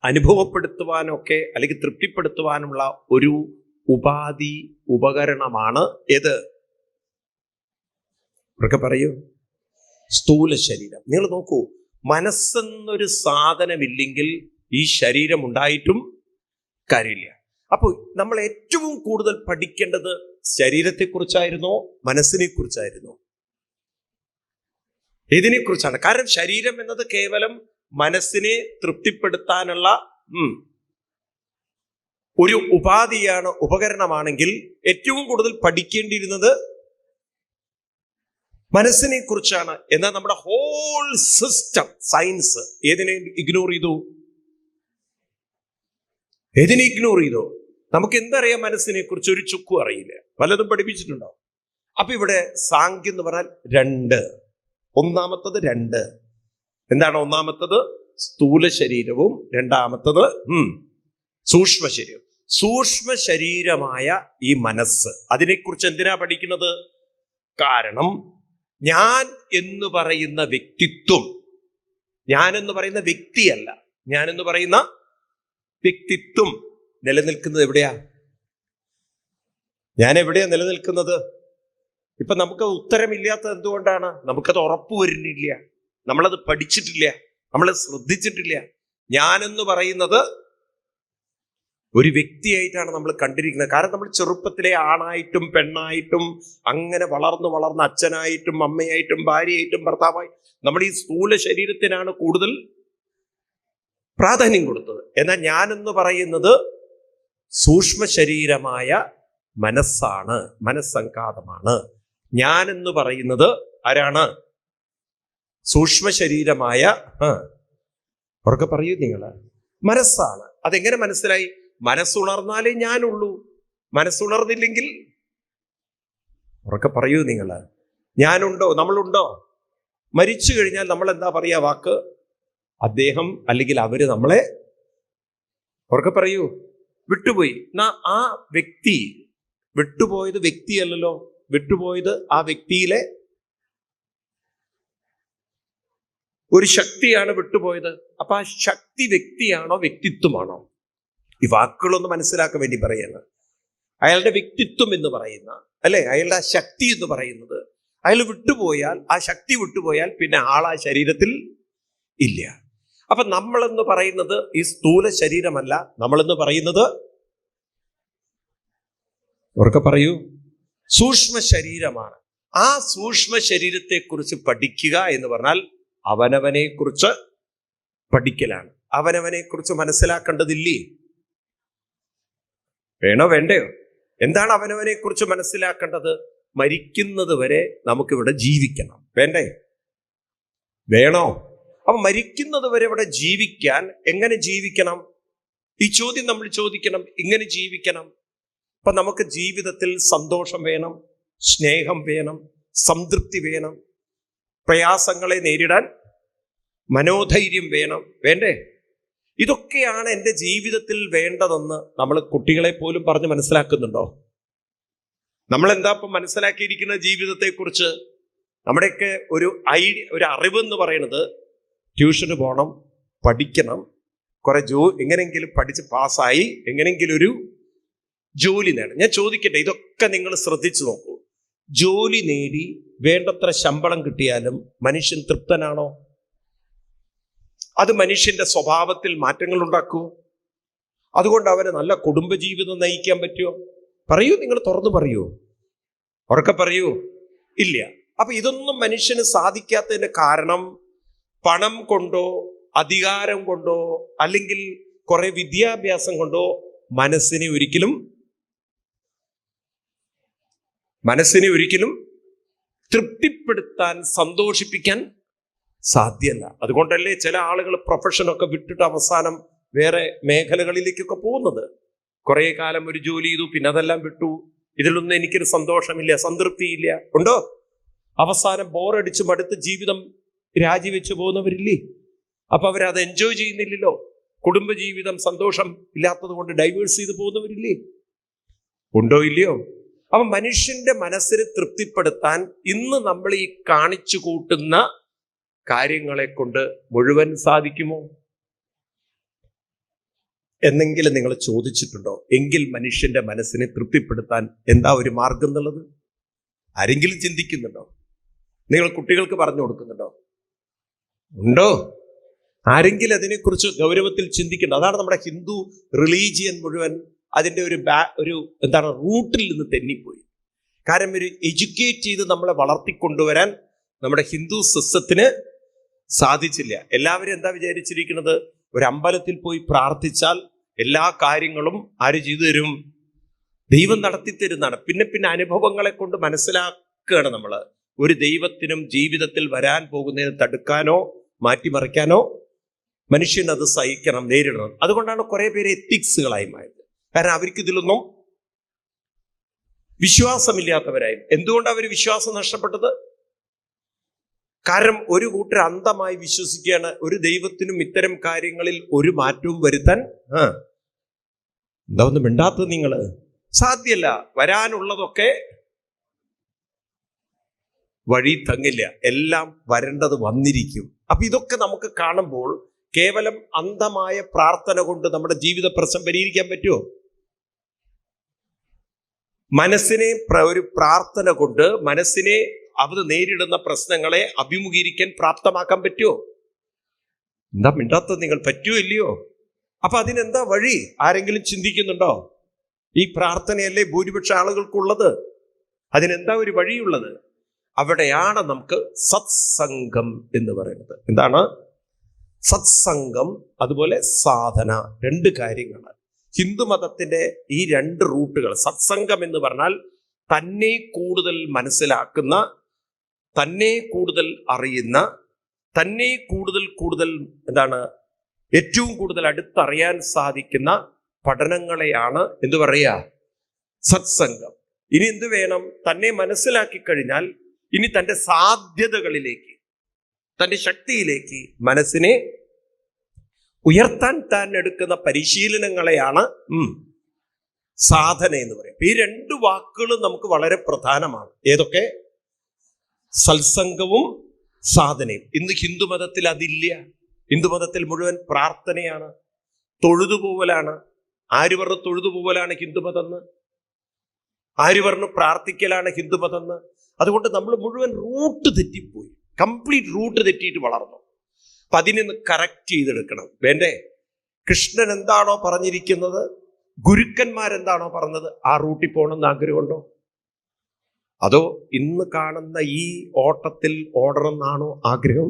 അനുഭവപ്പെടുത്തുവാനും ഒക്കെ അല്ലെങ്കിൽ തൃപ്തിപ്പെടുത്തുവാനുള്ള ഒരു ഉപാധി, ഉപകരണമാണ് ഏത്? ഇവർക്ക് പറയൂ, സ്ഥൂല ശരീരം. നിങ്ങൾ നോക്കൂ, മനസ്സെന്നൊരു സാധനമില്ലെങ്കിൽ ഈ ശരീരം ഉണ്ടായിട്ടും കാര്യമില്ല. അപ്പോൾ നമ്മൾ ഏറ്റവും കൂടുതൽ പഠിക്കേണ്ടത് ശരീരത്തെക്കുറിച്ചായിരുന്നോ മനസ്സിനെ കുറിച്ചായിരുന്നോ? ഇതിനെക്കുറിച്ചാണ്. കാരണം ശരീരം എന്നത് കേവലം മനസ്സിനെ തൃപ്തിപ്പെടുത്താനുള്ള ഒരു ഉപാധിയാണ്, ഉപകരണമാണെങ്കിൽ ഏറ്റവും കൂടുതൽ പഠിക്കേണ്ടിയിരുന്നത് മനസ്സിനെ കുറിച്ചാണ്. എന്നാൽ നമ്മുടെ ഹോൾ സിസ്റ്റം, സയൻസ് ഏതിനെ ഇഗ്നോർ ചെയ്തു? നമുക്ക് എന്തറിയാം മനസ്സിനെ കുറിച്ച്? ഒരു ചുക്കും അറിയില്ല. പലതും പഠിപ്പിച്ചിട്ടുണ്ടോ? അപ്പൊ ഇവിടെ സാഖ്യം എന്ന് പറഞ്ഞാൽ 2. ഒന്നാമത്തത് 2. എന്താണ് ഒന്നാമത്തത്? സ്ഥൂല ശരീരവും രണ്ടാമത്തത് സൂക്ഷ്മ ശരീരം. സൂക്ഷ്മ ശരീരമായ ഈ മനസ്സ്, അതിനെക്കുറിച്ച് എന്തിനാ പഠിക്കുന്നത്? കാരണം ഞാൻ എന്ന് പറയുന്ന വ്യക്തിത്വം, ഞാൻ എന്ന് പറയുന്ന വ്യക്തിയല്ല, ഞാൻ എന്ന് പറയുന്ന വ്യക്തിത്വം നിലനിൽക്കുന്നത് എവിടെയാ? ഞാൻ എവിടെയാ നിലനിൽക്കുന്നത്? ഇപ്പൊ നമുക്ക് ഉത്തരമില്ലാത്തത് എന്തുകൊണ്ടാണ്? നമുക്കത് ഉറപ്പ് വരുന്നില്ല, നമ്മളത് പഠിച്ചിട്ടില്ല, നമ്മൾ ശ്രദ്ധിച്ചിട്ടില്ല. ഞാനെന്ന് പറയുന്നത് ഒരു വ്യക്തിയായിട്ടാണ് നമ്മൾ കണ്ടിരിക്കുന്നത്. കാരണം നമ്മൾ ചെറുപ്പത്തിലെ ആണായിട്ടും പെണ്ണായിട്ടും അങ്ങനെ വളർന്ന് അച്ഛനായിട്ടും അമ്മയായിട്ടും ഭാര്യയായിട്ടും ഭർത്താവായി നമ്മൾ ഈ സ്ഥൂല ശരീരത്തിനാണ് കൂടുതൽ പ്രാധാന്യം കൊടുത്തത്. എന്നാൽ ഞാനെന്ന് പറയുന്നത് സൂക്ഷ്മ ശരീരമായ മനസ്സാണ്, മനസ്സംഘാതമാണ്. ഞാനെന്ന് പറയുന്നത് ആരാണ്? സൂക്ഷ്മ ശരീരമായ ഉറക്കെ പറയൂ നിങ്ങൾ, മനസ്സാണ്. അതെങ്ങനെ മനസ്സിലായി? മനസ്സുണർന്നാലേ ഞാനുള്ളൂ, മനസ്സുണർന്നില്ലെങ്കിൽ ഉറക്കെ പറയൂ നിങ്ങൾ, ഞാനുണ്ടോ? നമ്മളുണ്ടോ? മരിച്ചു കഴിഞ്ഞാൽ നമ്മൾ എന്താ പറയാ വാക്ക്? അദ്ദേഹം അല്ലെങ്കിൽ അവര് നമ്മളെ ഉറക്കെ പറയൂ വിട്ടുപോയി. ആ വ്യക്തി വിട്ടുപോയത് വ്യക്തിയല്ലല്ലോ, വിട്ടുപോയത് ആ വ്യക്തിയിലെ ഒരു ശക്തിയാണ് വിട്ടുപോയത്. അപ്പൊ ആ ശക്തി വ്യക്തിയാണോ വ്യക്തിത്വമാണോ? ഈ വാക്കുകളൊന്ന് മനസ്സിലാക്കാൻ വേണ്ടി പറയുന്നത്. അയാളുടെ വ്യക്തിത്വം എന്ന് പറയുന്ന, അല്ലെ, അയാളുടെ ആ ശക്തി എന്ന് പറയുന്നത്, അയാൾ വിട്ടുപോയാൽ, ആ ശക്തി വിട്ടുപോയാൽ പിന്നെ ആളാ ശരീരത്തിൽ ഇല്ല. അപ്പൊ നമ്മളെന്ന് പറയുന്നത് ഈ സ്ഥൂല ശരീരമല്ല, നമ്മളെന്ന് പറയുന്നത് ഉറക്കെ പറയൂ സൂക്ഷ്മ ശരീരമാണ്. ആ സൂക്ഷ്മ ശരീരത്തെ കുറിച്ച് പഠിക്കുക എന്ന് പറഞ്ഞാൽ അവനവനെ കുറിച്ച് പഠിക്കലാണ്. അവനവനെ കുറിച്ച് മനസ്സിലാക്കേണ്ടതില്ലേ? വേണോ വേണ്ടയോ? എന്താണ് അവനവനെ കുറിച്ച് മനസ്സിലാക്കേണ്ടത്? മരിക്കുന്നത് വരെ നമുക്കിവിടെ ജീവിക്കണം, വേണ്ടേ? വേണോ? അപ്പൊ മരിക്കുന്നത് വരെ ഇവിടെ ജീവിക്കാൻ എങ്ങനെ ജീവിക്കണം? ഈ ചോദ്യം നമ്മൾ ചോദിക്കണം. ഇങ്ങനെ ജീവിക്കണം. അപ്പൊ നമുക്ക് ജീവിതത്തിൽ സന്തോഷം വേണം, സ്നേഹം വേണം, സംതൃപ്തി വേണം, പ്രയാസങ്ങളെ നേരിടാൻ മനോധൈര്യം വേണം, വേണ്ടേ? ഇതൊക്കെയാണ് എൻ്റെ ജീവിതത്തിൽ വേണ്ടതെന്ന് നമ്മൾ കുട്ടികളെ പോലും പറഞ്ഞ് മനസ്സിലാക്കുന്നുണ്ടോ? നമ്മളെന്താ ഇപ്പം മനസ്സിലാക്കിയിരിക്കുന്ന ജീവിതത്തെക്കുറിച്ച്? നമ്മുടെയൊക്കെ ഒരു അറിവ് എന്ന് പറയുന്നത് ട്യൂഷന് പോകണം, പഠിക്കണം, കുറെ എങ്ങനെയെങ്കിലും പഠിച്ച് പാസ്സായി എങ്ങനെയെങ്കിലും ഒരു ജോലി നേടണം. ഞാൻ ചോദിക്കട്ടെ, ഇതൊക്കെ നിങ്ങൾ ശ്രദ്ധിച്ചു നോക്കൂ. ജോലി നേടി വേണ്ടത്ര ശമ്പളം കിട്ടിയാലും മനുഷ്യൻ തൃപ്തനാണോ? അത് മനുഷ്യന്റെ സ്വഭാവത്തിൽ മാറ്റങ്ങൾ ഉണ്ടാക്കുമോ? അതുകൊണ്ട് അവന് നല്ല കുടുംബജീവിതം നയിക്കാൻ പറ്റുമോ? പറയൂ, നിങ്ങൾ തുറന്നു പറയൂ, ഉറക്കെ പറയൂ. ഇല്ല. അപ്പൊ ഇതൊന്നും മനുഷ്യന് സാധിക്കാത്തതിന്റെ കാരണം പണം കൊണ്ടോ അധികാരം കൊണ്ടോ അല്ലെങ്കിൽ കുറെ വിദ്യാഭ്യാസം കൊണ്ടോ മനസ്സിനെ ഒരിക്കലും തൃപ്തിപ്പെടുത്താൻ, സന്തോഷിപ്പിക്കാൻ സാധ്യമല്ല. അതുകൊണ്ടല്ലേ ചില ആളുകൾ പ്രൊഫഷനൊക്കെ വിട്ടിട്ട് അവസാനം വേറെ മേഖലകളിലേക്കൊക്കെ പോകുന്നത്. കുറെ കാലം ഒരു ജോലി ചെയ്തു, പിന്നെ അതെല്ലാം വിട്ടു, ഇതിലൊന്നും എനിക്കൊരു സന്തോഷമില്ല, സംതൃപ്തിയില്ല, ഉണ്ടോ? അവസാനം ബോറടിച്ച് മടുത്ത് ജീവിതം രാജിവെച്ച് പോകുന്നവരില്ലേ? അപ്പൊ അവരത് എൻജോയ് ചെയ്യുന്നില്ലല്ലോ. കുടുംബജീവിതം സന്തോഷം ഇല്ലാത്തത് കൊണ്ട് ഡൈവേഴ്സ് ചെയ്ത് പോകുന്നവരില്ലേ? ഉണ്ടോ ഇല്ലയോ? അപ്പൊ മനുഷ്യന്റെ മനസ്സിനെ തൃപ്തിപ്പെടുത്താൻ ഇന്ന് നമ്മൾ ഈ കാണിച്ചു കൂട്ടുന്ന കാര്യങ്ങളെ കൊണ്ട് മുഴുവൻ സാധിക്കുമോ എന്നെങ്കിലും നിങ്ങൾ ചോദിച്ചിട്ടുണ്ടോ? എങ്കിൽ മനുഷ്യന്റെ മനസ്സിനെ തൃപ്തിപ്പെടുത്താൻ എന്താ ഒരു മാർഗം എന്നുള്ളത് ആരെങ്കിലും ചിന്തിക്കുന്നുണ്ടോ? നിങ്ങൾ കുട്ടികൾക്ക് പറഞ്ഞു കൊടുക്കുന്നുണ്ടോ? ഉണ്ടോ? ആരെങ്കിലും അതിനെക്കുറിച്ച് ഗൗരവത്തിൽ ചിന്തിക്കണം. അതാണ് നമ്മുടെ ഹിന്ദു റിലീജിയൻ മുഴുവൻ അതിൻ്റെ ഒരു റൂട്ടിൽ നിന്ന് തെന്നിപ്പോയി. കാരണം ഒരു എഡ്യൂക്കേറ്റ് ചെയ്ത് നമ്മളെ വളർത്തിക്കൊണ്ടുവരാൻ നമ്മുടെ ഹിന്ദു സിസ്റ്റത്തിന് സാധിച്ചില്ല. എല്ലാവരും എന്താ വിചാരിച്ചിരിക്കുന്നത്? ഒരു അമ്പലത്തിൽ പോയി പ്രാർത്ഥിച്ചാൽ എല്ലാ കാര്യങ്ങളും ആര് ചെയ്തു തരും? ദൈവം നടത്തി തരുന്നതാണ്. പിന്നെ അനുഭവങ്ങളെ കൊണ്ട് മനസ്സിലാക്കുകയാണ് നമ്മൾ. ഒരു ദൈവത്തിനും ജീവിതത്തിൽ വരാൻ പോകുന്നതിന് തടുക്കാനോ മാറ്റിമറിക്കാനോ മനുഷ്യൻ അത് സഹിക്കണം, നേരിടണം. അതുകൊണ്ടാണ് കുറെ പേര് എത്തിക്സുകളായി മാറിയത്. കാരണം അവർക്ക് ഇതിലൊന്നും വിശ്വാസമില്ലാത്തവരായി. എന്തുകൊണ്ടാണ് അവർ വിശ്വാസം നഷ്ടപ്പെട്ടത്? കാരണം ഒരു കൂട്ടർ അന്ധമായി വിശ്വസിക്കുകയാണ്, ഒരു ദൈവത്തിനും ഇത്തരം കാര്യങ്ങളിൽ ഒരു മാറ്റവും വരുത്താൻ എന്താ ഒന്നും മിണ്ടാത്തത് നിങ്ങള്? സാധ്യല്ല. വരാനുള്ളതൊക്കെ വഴി തങ്ങില്ല, എല്ലാം വരേണ്ടത് വന്നിരിക്കും. അപ്പൊ ഇതൊക്കെ നമുക്ക് കാണുമ്പോൾ കേവലം അന്ധമായ പ്രാർത്ഥന കൊണ്ട് നമ്മുടെ ജീവിത പ്രശ്നം പരിഹരിക്കാൻ പറ്റുമോ? മനസ്സിനെ ഒരു പ്രാർത്ഥന കൊണ്ട് മനസ്സിനെ അത് നേരിടുന്ന പ്രശ്നങ്ങളെ അഭിമുഖീകരിക്കാൻ പ്രാപ്തമാക്കാൻ പറ്റുമോ? എന്താ മിണ്ടാത്തത് നിങ്ങൾ? പറ്റുമോ ഇല്ലയോ? അപ്പൊ അതിനെന്താ വഴി? ആരെങ്കിലും ചിന്തിക്കുന്നുണ്ടോ? ഈ പ്രാർത്ഥനയല്ലേ ഭൂരിപക്ഷ ആളുകൾക്കുള്ളത്. അതിനെന്താ ഒരു വഴിയുള്ളത്? അവിടെയാണ് നമുക്ക് സത്സംഗം എന്ന് പറയുന്നത്. എന്താണ് സത്സംഗം? അതുപോലെ സാധന, രണ്ട് കാര്യങ്ങൾ. ഹിന്ദു മതത്തിന്റെ ഈ രണ്ട് റൂട്ടുകൾ. സത്സംഗം എന്ന് പറഞ്ഞാൽ തന്നെ കൂടുതൽ മനസ്സിലാക്കുന്ന, തന്നെ കൂടുതൽ അറിയുന്ന, തന്നെ കൂടുതൽ എന്താണ് ഏറ്റവും കൂടുതൽ അടുത്തറിയാൻ സാധിക്കുന്ന പഠനങ്ങളെയാണ് എന്തു പറയുക? സത്സംഗം. ഇനി എന്ത് വേണം? തന്നെ മനസ്സിലാക്കി കഴിഞ്ഞാൽ ഇനി തൻ്റെ സാധ്യതകളിലേക്ക്, തൻ്റെ ശക്തിയിലേക്ക് മനസ്സിനെ ഉയർത്താൻ താൻ എടുക്കുന്ന പരിശീലനങ്ങളെയാണ് സാധന എന്ന് പറയും. ഈ രണ്ട് വാക്കുകളും നമുക്ക് വളരെ പ്രധാനമാണ്. ഏതൊക്കെ? സത്സംഗവും സാധനയും. ഇന്ന് ഹിന്ദുമതത്തിൽ അതില്ല. ഹിന്ദുമതത്തിൽ മുഴുവൻ പ്രാർത്ഥനയാണ്, തൊഴുതുപോവലാണ്. ആര് പറഞ്ഞു തൊഴുതുപോവലാണ് ഹിന്ദുമതം എന്ന്? ആര് പറഞ്ഞു പ്രാർത്ഥിക്കലാണ് ഹിന്ദുമതം എന്ന്? അതുകൊണ്ട് നമ്മൾ മുഴുവൻ റൂട്ട് തെറ്റിപ്പോയി, കംപ്ലീറ്റ് റൂട്ട് തെറ്റിയിട്ട് വളർന്നു. അപ്പൊ അതിനൊന്ന് കറക്റ്റ് ചെയ്തെടുക്കണം. വേണ്ടേ? കൃഷ്ണൻ എന്താണോ പറഞ്ഞിരിക്കുന്നത്, ഗുരുക്കന്മാരെന്താണോ പറഞ്ഞത്, ആ റൂട്ടിൽ പോകണമെന്ന് ആഗ്രഹമുണ്ടോ? അതോ ഇന്ന് കാണുന്ന ഈ ഓട്ടത്തിൽ ഓടണമെന്നാണോ ആഗ്രഹം?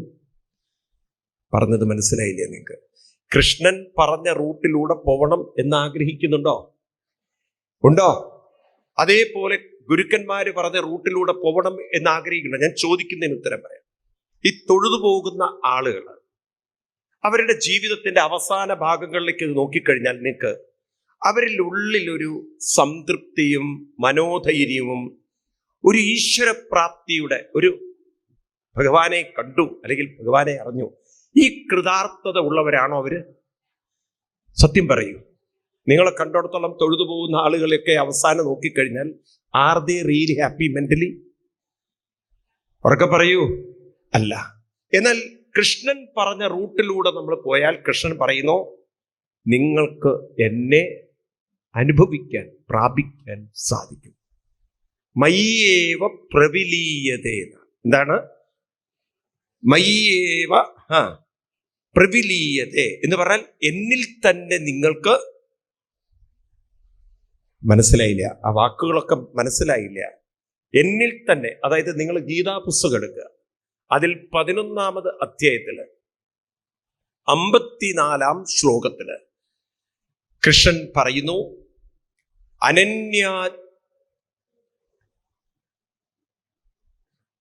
പറഞ്ഞത് മനസ്സിലായില്ലേ നിങ്ങൾക്ക്? കൃഷ്ണൻ പറഞ്ഞ റൂട്ടിലൂടെ പോകണം എന്ന് ആഗ്രഹിക്കുന്നുണ്ടോ? ഉണ്ടോ? അതേപോലെ ഗുരുക്കന്മാര് പറഞ്ഞ റൂട്ടിലൂടെ പോകണം എന്ന് ആഗ്രഹിക്കണം. ഞാൻ ചോദിക്കുന്നതിന് ഉത്തരം പറയാം. ഈ തൊഴുതു പോകുന്ന ആളുകൾ അവരുടെ ജീവിതത്തിന്റെ അവസാന ഭാഗങ്ങളിലേക്ക് നോക്കിക്കഴിഞ്ഞാൽ നിങ്ങൾക്ക് അവരിൽ ഉള്ളിലൊരു സംതൃപ്തിയും മനോധൈര്യവും ഒരു ഈശ്വരപ്രാപ്തിയുടെ ഒരു ഭഗവാനെ കണ്ടു അല്ലെങ്കിൽ ഭഗവാനെ അറിഞ്ഞു, ഈ കൃതാർത്ഥത ഉള്ളവരാണോ അവര്? സത്യം പറയൂ. നിങ്ങളെ കണ്ടിടത്തോളം തൊഴുതു പോകുന്ന ആളുകളെയൊക്കെ അവസാനം നോക്കിക്കഴിഞ്ഞാൽ are they really happy mentally? ഉറക്കെ പറയൂ, അല്ല. എന്നാൽ കൃഷ്ണൻ പറഞ്ഞ റൂട്ടിലൂടെ നമ്മൾ പോയാൽ കൃഷ്ണൻ പറയുന്നു, നിങ്ങൾക്ക് എന്നെ അനുഭവിക്കാൻ, പ്രാപിക്കാൻ സാധിക്കും. മയ്യേവ പ്രവിലീയതേന. എന്താണ് മയ്യേവ പ്രവിലീയതേ എന്ന് പറഞ്ഞാൽ എന്നിൽ തന്നെ നിങ്ങൾക്ക് മനസ്സിലായില്ല, ആ വാക്കുകളൊക്കെ മനസ്സിലായില്ല. എന്നിൽ തന്നെ, അതായത് നിങ്ങൾ ഗീതാ പുസ്തകം എടുക്കുക, അതിൽ 11-ാമത് അധ്യായത്തില് 54-ാം ശ്ലോകത്തില് കൃഷ്ണൻ പറയുന്നു,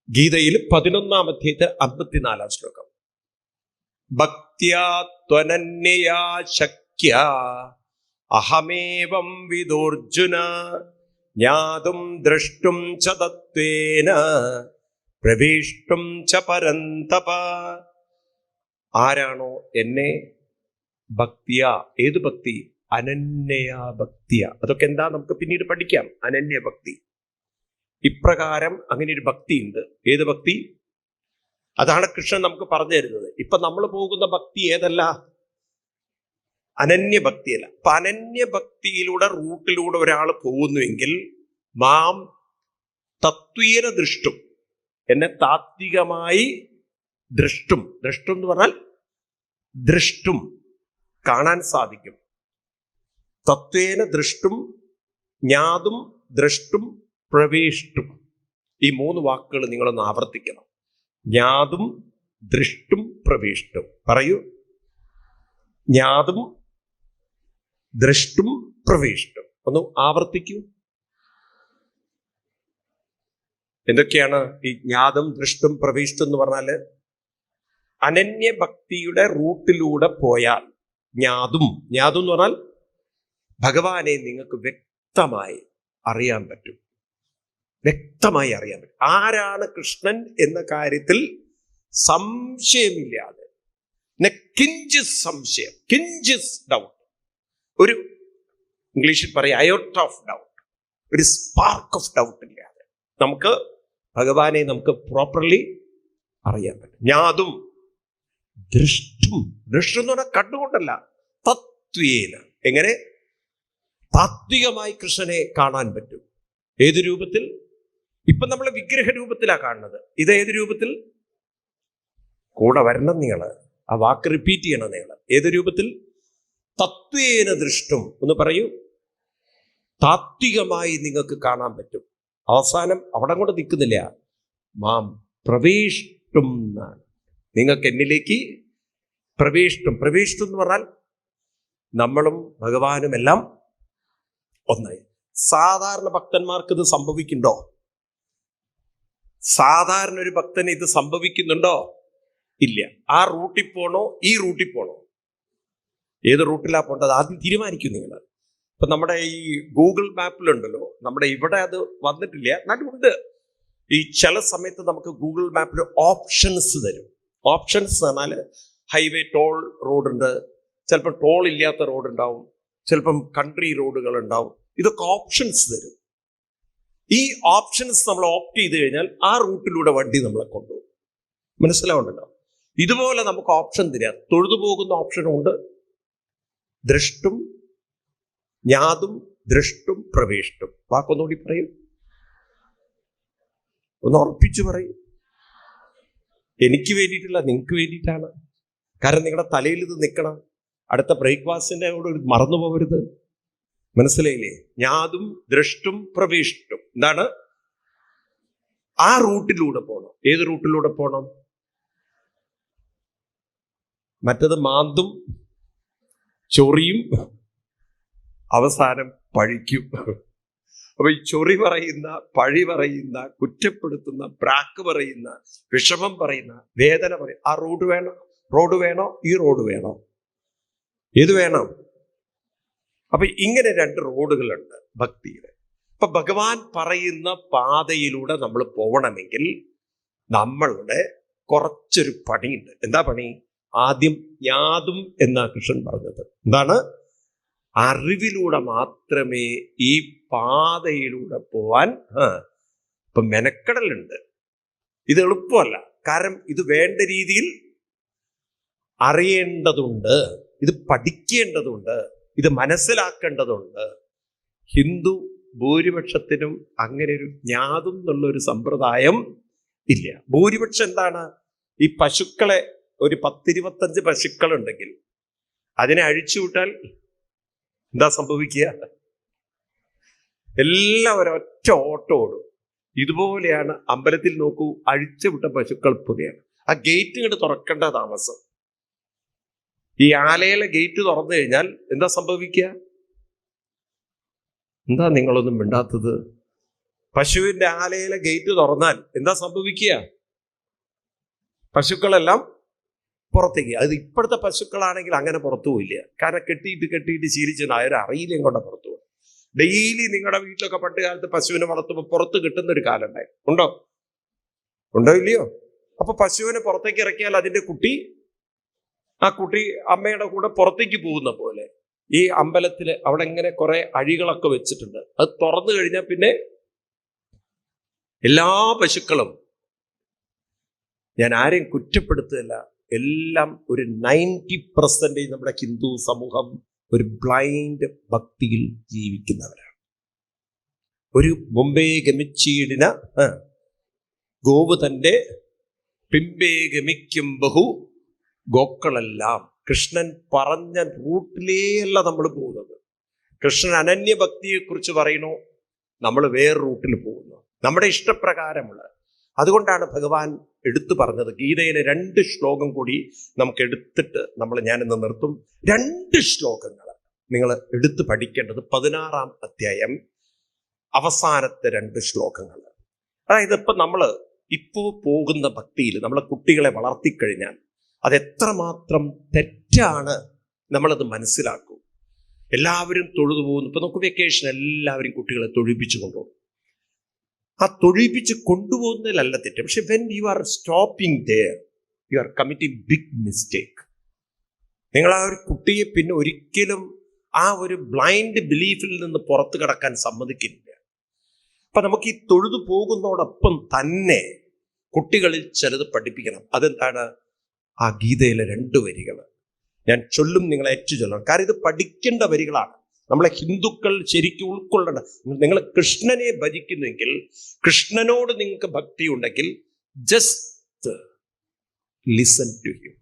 ഗീതയിൽ 11-ാം അധ്യായത്തിൽ 54-ാം ശ്ലോകം, ഭക്ത്യാ ത്വനന്യയാ ശക്യ അഹമേവം വിദോർജുന ജ്ഞാതും ദ്രഷ്ടും ച തത്വേന പ്രവേഷ്ടും ച പരന്തപ. ആരാണോ എന്നെ ഭക്തിയ, ഏത് ഭക്തി? അനന്യയാ ഭക്തിയ. അതൊക്കെ എന്താ നമുക്ക് പിന്നീട് പഠിക്കാം. അനന്യ ഭക്തി. ഇപ്രകാരം അങ്ങനെ ഒരു ഭക്തി ഉണ്ട്. ഏത് ഭക്തി? അതാണ് കൃഷ്ണൻ നമുക്ക് പറഞ്ഞു തരുന്നത്. ഇപ്പൊ നമ്മൾ പോകുന്ന ഭക്തി ഏതല്ല? അനന്യഭക്തിയല്ല. അപ്പൊ അനന്യഭക്തിയിലൂടെ റൂട്ടിലൂടെ ഒരാൾ പോകുന്നുവെങ്കിൽ മാം തത്വീന ദൃഷ്ടും, എന്നെ താത്വികമായി ദൃഷ്ടും എന്ന് പറഞ്ഞാൽ ദൃഷ്ടും കാണാൻ സാധിക്കും. തത്വേന ദൃഷ്ടും ജ്ഞാതും ദ്രഷ്ടും പ്രവേഷ്ടും. ഈ 3 വാക്കുകൾ നിങ്ങളൊന്ന് ആവർത്തിക്കണം. ജ്ഞാതും ദൃഷ്ടും പ്രവേഷ്ടും. പറയൂ. ജ്ഞാതും ദൃഷ്ടും പ്രവേഷ്ടും. ഒന്ന് ആവർത്തിക്കൂ. എന്തൊക്കെയാണ് ഈ ജ്ഞാതും ദൃഷ്ടും പ്രവേഷ്ടും എന്ന് പറഞ്ഞാല്? അനന്യഭക്തിയുടെ റൂട്ടിലൂടെ പോയാൽ ജ്ഞാതും എന്ന് പറഞ്ഞാൽ ഭഗവാനെ നിങ്ങൾക്ക് വ്യക്തമായി അറിയാൻ പറ്റും. വ്യക്തമായി അറിയാൻ പറ്റും. ആരാണ് കൃഷ്ണൻ എന്ന കാര്യത്തിൽ സംശയമില്ലാതെ, കിഞ്ചിസ് സംശയം, കിഞ്ചിസ് ഡൗട്ട്, ഒരു ഇംഗ്ലീഷിൽ പറയും അയോട്ട ഓഫ് ഡൗട്ട്, ഒരു സ്പാർക്ക് ഓഫ് ഡൗട്ട് ഇല്ലാതെ നമുക്ക് ഭഗവാനെ നമുക്ക് പ്രോപ്പർലി അറിയാൻ പറ്റും. ഞാതും ദൃഷ്ടും, ദൃഷ്ടം എന്ന് പറഞ്ഞാൽ കണ്ടുകൊണ്ടല്ല, തത്വേന. എങ്ങനെ? താത്വികമായി കൃഷ്ണനെ കാണാൻ പറ്റും. ഏത് രൂപത്തിൽ? ഇപ്പൊ നമ്മൾ വിഗ്രഹ രൂപത്തിലാണ് കാണുന്നത്. ഇത് ഏത് രൂപത്തിൽ? കൂടെ വരണം നിങ്ങള്, ആ വാക്ക് റിപ്പീറ്റ് ചെയ്യണം നിങ്ങള്. ഏത് രൂപത്തിൽ? തത്വേന ദൃഷ്ടും. ഒന്ന് പറയൂ. താത്വികമായി നിങ്ങൾക്ക് കാണാൻ പറ്റും. അവസാനം അവിടെ കൊണ്ട് നിൽക്കുന്നില്ല, മാം പ്രവേഷ്ടും എന്നാണ്. നിങ്ങൾക്ക് എന്നിലേക്ക് പ്രവേഷ്ടും. പ്രവേഷ്ടും എന്ന് പറഞ്ഞാൽ നമ്മളും ഭഗവാനും എല്ലാം ഒന്നായി. സാധാരണ ഭക്തന്മാർക്ക് ഇത് സംഭവിക്കുന്നുണ്ടോ? സാധാരണ ഒരു ഭക്തന് ഇത് സംഭവിക്കുന്നുണ്ടോ? ഇല്ല. ആ റൂട്ടിൽ പോണോ ഈ റൂട്ടിൽ പോണോ? ഏത് റൂട്ടിലാ പോണ്ടത് ആദ്യം തീരുമാനിക്കും നിങ്ങൾ. ഇപ്പൊ നമ്മുടെ ഈ ഗൂഗിൾ മാപ്പിലുണ്ടല്ലോ, നമ്മുടെ ഇവിടെ അത് വന്നിട്ടില്ല, എന്നാലും ഉണ്ട്. ഈ ചില സമയത്ത് നമുക്ക് ഗൂഗിൾ മാപ്പിൽ ഓപ്ഷൻസ് തരും. ഓപ്ഷൻസ് എന്നാൽ ഹൈവേ ടോൾ റോഡുണ്ട്, ചിലപ്പോൾ ടോൾ ഇല്ലാത്ത റോഡ് ഉണ്ടാവും, ചിലപ്പം കൺട്രി റോഡുകൾ ഉണ്ടാവും. ഇതൊക്കെ ഓപ്ഷൻസ് തരും. ഈ ഓപ്ഷൻസ് നമ്മൾ ഓപ്റ്റ് ചെയ്ത് കഴിഞ്ഞാൽ ആ റൂട്ടിലൂടെ വണ്ടി നമ്മളെ കൊണ്ടുപോകും. മനസ്സിലാവുന്നുണ്ടല്ലോ? ഇതുപോലെ നമുക്ക് ഓപ്ഷൻ തരാം. തൊഴുതു പോകുന്ന ഓപ്ഷനും ഉണ്ട്. ദൃഷ്ടും ജ്ഞാതും ദൃഷ്ടും പ്രവേഷ്ടും. വാക്കൊന്നുകൂടി പറയും, ഒന്ന് ഉറപ്പിച്ചു പറയും. എനിക്ക് വേണ്ടിയിട്ടില്ല, നിങ്ങൾക്ക് വേണ്ടിയിട്ടാണ്. കാരണം നിങ്ങളുടെ തലയിൽ ഇത് നിൽക്കണം. അടുത്ത ബ്രേക്ക്ഫാസ്റ്റിന്റെ കൂടെ മറന്നു പോകരുത്. മനസ്സിലായില്ലേ? ജ്ഞാതും ദൃഷ്ടും പ്രവേഷ്ടും. എന്താണ്? ആ റൂട്ടിലൂടെ പോകണം. ഏത് റൂട്ടിലൂടെ പോകണം? മറ്റത് മാന്തും ചൊറിയും അവസാനം പഴിക്കും. അപ്പൊ ഈ ചൊറി പറയുന്ന, പഴി പറയുന്ന, കുറ്റപ്പെടുത്തുന്ന, ബ്രാക്ക് പറയുന്ന, വിഷമം പറയുന്ന, വേദന പറയും, ആ റോഡ് വേണോ? റോഡ് വേണോ? ഈ റോഡ് വേണോ? ഏത് വേണം? അപ്പൊ ഇങ്ങനെ രണ്ട് റോഡുകളുണ്ട് ഭക്തിയുടെ. അപ്പൊ ഭഗവാൻ പറയുന്ന പാതയിലൂടെ നമ്മൾ പോകണമെങ്കിൽ നമ്മളുടെ കുറച്ചൊരു പണിയുണ്ട്. എന്താ പണി? ആദ്യം ജ്ഞാതും എന്നാ കൃഷ്ണൻ പറഞ്ഞത്. എന്താണ്? അറിവിലൂടെ മാത്രമേ ഈ പാതയിലൂടെ പോവാൻ. ഇപ്പൊ മെനക്കെടലുണ്ട്. ഇത് എളുപ്പമല്ല. കാരണം ഇത് വേണ്ട രീതിയിൽ അറിയേണ്ടതുണ്ട്, ഇത് പഠിക്കേണ്ടതുണ്ട്, ഇത് മനസ്സിലാക്കേണ്ടതുണ്ട്. ഹിന്ദു ഭൂരിപക്ഷത്തിനും അങ്ങനെ ഒരു ജ്ഞാതും എന്നുള്ളൊരു സമ്പ്രദായം ഇല്ല. ഭൂരിപക്ഷം എന്താണ്? ഈ പശുക്കളെ, ഒരു 10-25 പശുക്കളുണ്ടെങ്കിൽ അതിനെ അഴിച്ചുവിട്ടാൽ എന്താ സംഭവിക്കുക? എല്ലാം ഒരൊറ്റ ഓട്ടം ഓടും. ഇതുപോലെയാണ് അമ്പലത്തിൽ നോക്കൂ, അഴിച്ചുവിട്ട പശുക്കൾ പുകയാണ്. ആ ഗേറ്റ് ഇങ്ങോട്ട് തുറക്കേണ്ട താമസം. ഈ ആലയിലെ ഗേറ്റ് തുറന്നു കഴിഞ്ഞാൽ എന്താ സംഭവിക്കുക? എന്താ നിങ്ങളൊന്നും മിണ്ടാത്തത്? പശുവിന്റെ ആലയിലെ ഗേറ്റ് തുറന്നാൽ എന്താ സംഭവിക്കുക? പശുക്കളെല്ലാം പുറത്തേക്ക്. അത് ഇപ്പോഴത്തെ പശുക്കളാണെങ്കിൽ അങ്ങനെ പുറത്തു പോയില്ല. കാരണം കെട്ടിയിട്ട് ശീലിച്ചത് അവരറിയില്ല കൊണ്ട് പുറത്തു പോകും. ഡെയിലി നിങ്ങളുടെ വീട്ടിലൊക്കെ പണ്ട് കാലത്ത് പശുവിനെ വളർത്തുമ്പോൾ പുറത്ത് കിട്ടുന്ന ഒരു കാലം ഉണ്ടായി. ഉണ്ടോ ഇല്ലയോ? അപ്പൊ പശുവിനെ പുറത്തേക്ക് ഇറക്കിയാൽ അതിന്റെ കുട്ടി, ആ കുട്ടി അമ്മയുടെ കൂടെ പുറത്തേക്ക് പോകുന്ന പോലെ ഈ അമ്പലത്തില് അവിടെ ഇങ്ങനെ കുറെ അഴികളൊക്കെ വെച്ചിട്ടുണ്ട്. അത് തുറന്നു കഴിഞ്ഞാൽ പിന്നെ എല്ലാ പശുക്കളും, ഞാൻ ആരെയും കുറ്റപ്പെടുത്തുകയല്ല, എല്ലാം ഒരു 90% നമ്മുടെ ഹിന്ദു സമൂഹം ഒരു ബ്ലൈൻഡ് ഭക്തിയിൽ ജീവിക്കുന്നവരാണ്. ഒരു മുമ്പേ ഗമിച്ചീടിന ഗോവ് തന്റെ പിമ്പേ ഗമിക്കും ബഹു ഗോക്കളെല്ലാം. കൃഷ്ണൻ പറഞ്ഞ റൂട്ടിലേയല്ല നമ്മൾ പോകുന്നത്. കൃഷ്ണൻ അനന്യഭക്തിയെക്കുറിച്ച് പറയണോ, നമ്മൾ വേറെ റൂട്ടിൽ പോകുന്നു, നമ്മുടെ ഇഷ്ടപ്രകാരമുള്ള. അതുകൊണ്ടാണ് ഭഗവാൻ എടുത്തു പറഞ്ഞത്. ഗീതയിലെ 2 ശ്ലോകം കൂടി നമുക്ക് എടുത്തിട്ട് ഞാനിന്ന് നിർത്തും. 2 ശ്ലോകങ്ങൾ നിങ്ങൾ എടുത്ത് പഠിക്കേണ്ടത്. 16-ാം അധ്യായം അവസാനത്തെ 2 ശ്ലോകങ്ങൾ. അതായത് ഇപ്പോ പോകുന്ന ഭക്തിയിൽ നമ്മളെ കുട്ടികളെ വളർത്തിക്കഴിഞ്ഞാൽ അതെത്രമാത്രം തെറ്റാണ് നമ്മളത് മനസ്സിലാക്കും. എല്ലാവരും തൊഴുതു പോകുന്നു. ഇപ്പൊ നമുക്ക് വെക്കേഷൻ എല്ലാവരും കുട്ടികളെ തൊഴിപ്പിച്ചു കൊണ്ടുപോകും. ആ തൊഴിപ്പിച്ച് കൊണ്ടുപോകുന്നതിലല്ല തെറ്റ്. പക്ഷെ when you are stopping there, you are committing big mistake. നിങ്ങൾ ആ ഒരു കുട്ടിയെ പിന്നെ ഒരിക്കലും ആ ഒരു ബ്ലൈൻഡ് ബിലീഫിൽ നിന്ന് പുറത്തു കടക്കാൻ സമ്മതിക്കില്ല. അപ്പൊ നമുക്ക് ഈ തൊഴുതു പോകുന്നതോടൊപ്പം തന്നെ കുട്ടികളിൽ ചിലത് പഠിപ്പിക്കണം. അതെന്താണ്? ആ ഗീതയിലെ 2 വരികൾ ഞാൻ ചൊല്ലും, നിങ്ങളെ ഏറ്റു ചൊല്ലണം. കാരണം ഇത് പഠിക്കേണ്ട വരികളാണ്. നമ്മളെ ഹിന്ദുക്കൾ ശരിക്കും ഉൾക്കൊള്ളേണ്ട. നിങ്ങൾ കൃഷ്ണനെ ഭജിക്കുന്നെങ്കിൽ, കൃഷ്ണനോട് നിങ്ങൾക്ക് ഭക്തി ഉണ്ടെങ്കിൽ, ജസ്റ്റ് ലിസൺ ടു ഹിം.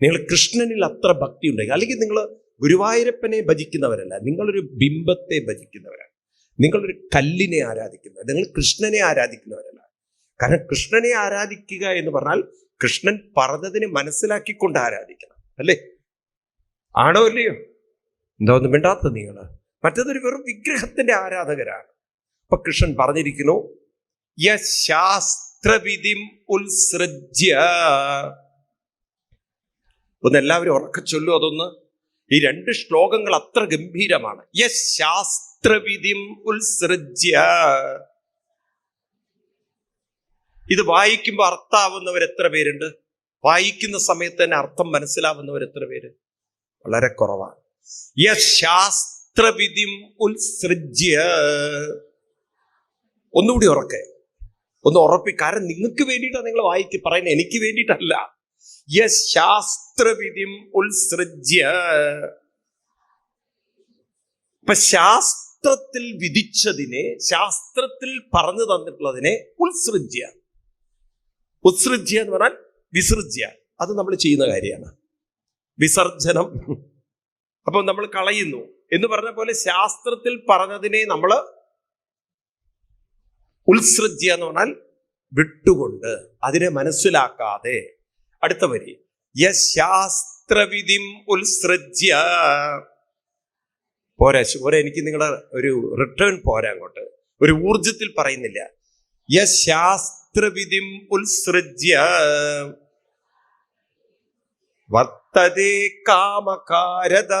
നിങ്ങൾ കൃഷ്ണനിൽ അത്ര ഭക്തി ഉണ്ടെങ്കിൽ, അല്ലെങ്കിൽ നിങ്ങൾ ഗുരുവായൂരപ്പനെ ഭജിക്കുന്നവരല്ല, നിങ്ങളൊരു ബിംബത്തെ ഭജിക്കുന്നവരാണ്, നിങ്ങളൊരു കല്ലിനെ ആരാധിക്കുന്നവർ, നിങ്ങൾ കൃഷ്ണനെ ആരാധിക്കുന്നവരല്ല. കാരണം കൃഷ്ണനെ ആരാധിക്കുക എന്ന് പറഞ്ഞാൽ കൃഷ്ണൻ പറഞ്ഞതിനെ മനസ്സിലാക്കിക്കൊണ്ട് ആരാധിക്കണം, അല്ലേ? ആണോ അല്ലയോ? എന്താ ഒന്നും മിണ്ടാത്ത നിങ്ങൾ? മറ്റേതൊരു വെറും വിഗ്രഹത്തിന്റെ ആരാധകരാണ്. അപ്പൊ കൃഷ്ണൻ പറഞ്ഞിരിക്കുന്നു, യശാസ്ത്രവിധിം ഉത്സൃജ്യ. ഒന്ന് എല്ലാവരും ഉറക്കെ ചൊല്ലു അതൊന്ന്. ഈ 2 ശ്ലോകങ്ങൾ അത്ര ഗംഭീരമാണ്. യശാസ്ത്രവിധിം ഉത്സൃജ്യ. ഇത് വായിക്കുമ്പോൾ അർത്ഥാവുന്നവർ എത്ര പേരുണ്ട്? വായിക്കുന്ന സമയത്ത് തന്നെ അർത്ഥം മനസ്സിലാവുന്നവർ എത്ര പേര്? വളരെ കുറവാണ്. യശാസ്ത്രവിധിം ഉത്സൃജ്യ. ഒന്നുകൂടി ഉറക്കെ, ഒന്ന് കാരണം നിങ്ങൾക്ക് വേണ്ടിയിട്ടാണ് നിങ്ങൾ പറയുന്നത്, എനിക്ക് വേണ്ടിയിട്ടല്ല. യശാസ്ത്രവിധിം ഉത്സൃജ്യ. ഇപ്പൊ ശാസ്ത്രത്തിൽ വിധിച്ചതിനെ, ശാസ്ത്രത്തിൽ പറഞ്ഞു തന്നിട്ടുള്ളതിനെ ഉത്സൃജ്യ. ഉത്സൃജ്യ എന്ന് പറഞ്ഞാൽ വിസർജ്യ. അത് നമ്മൾ ചെയ്യുന്ന കാര്യമാണ്, വിസർജനം. അപ്പൊ നമ്മൾ കളയുന്നു എന്ന് പറഞ്ഞ പോലെ ശാസ്ത്രത്തിൽ പറഞ്ഞതിനെ നമ്മൾ ഉത്സൃജ്യ എന്ന് പറഞ്ഞാൽ വിട്ടുകൊണ്ട്, അതിനെ മനസ്സിലാക്കാതെ. അടുത്ത വരി, യശാസ്ത്രവിധിം ഉത്സൃജ്യ. പോരാ, എനിക്ക് നിങ്ങളുടെ ഒരു റിട്ടേൺ പോരാ, അങ്ങോട്ട് ഒരു ഊർജത്തിൽ പറയുന്നില്ല. യശാസ്ത്രവിധിം ഉത്സൃജ്യ വർത്തതേ കാമകാരത.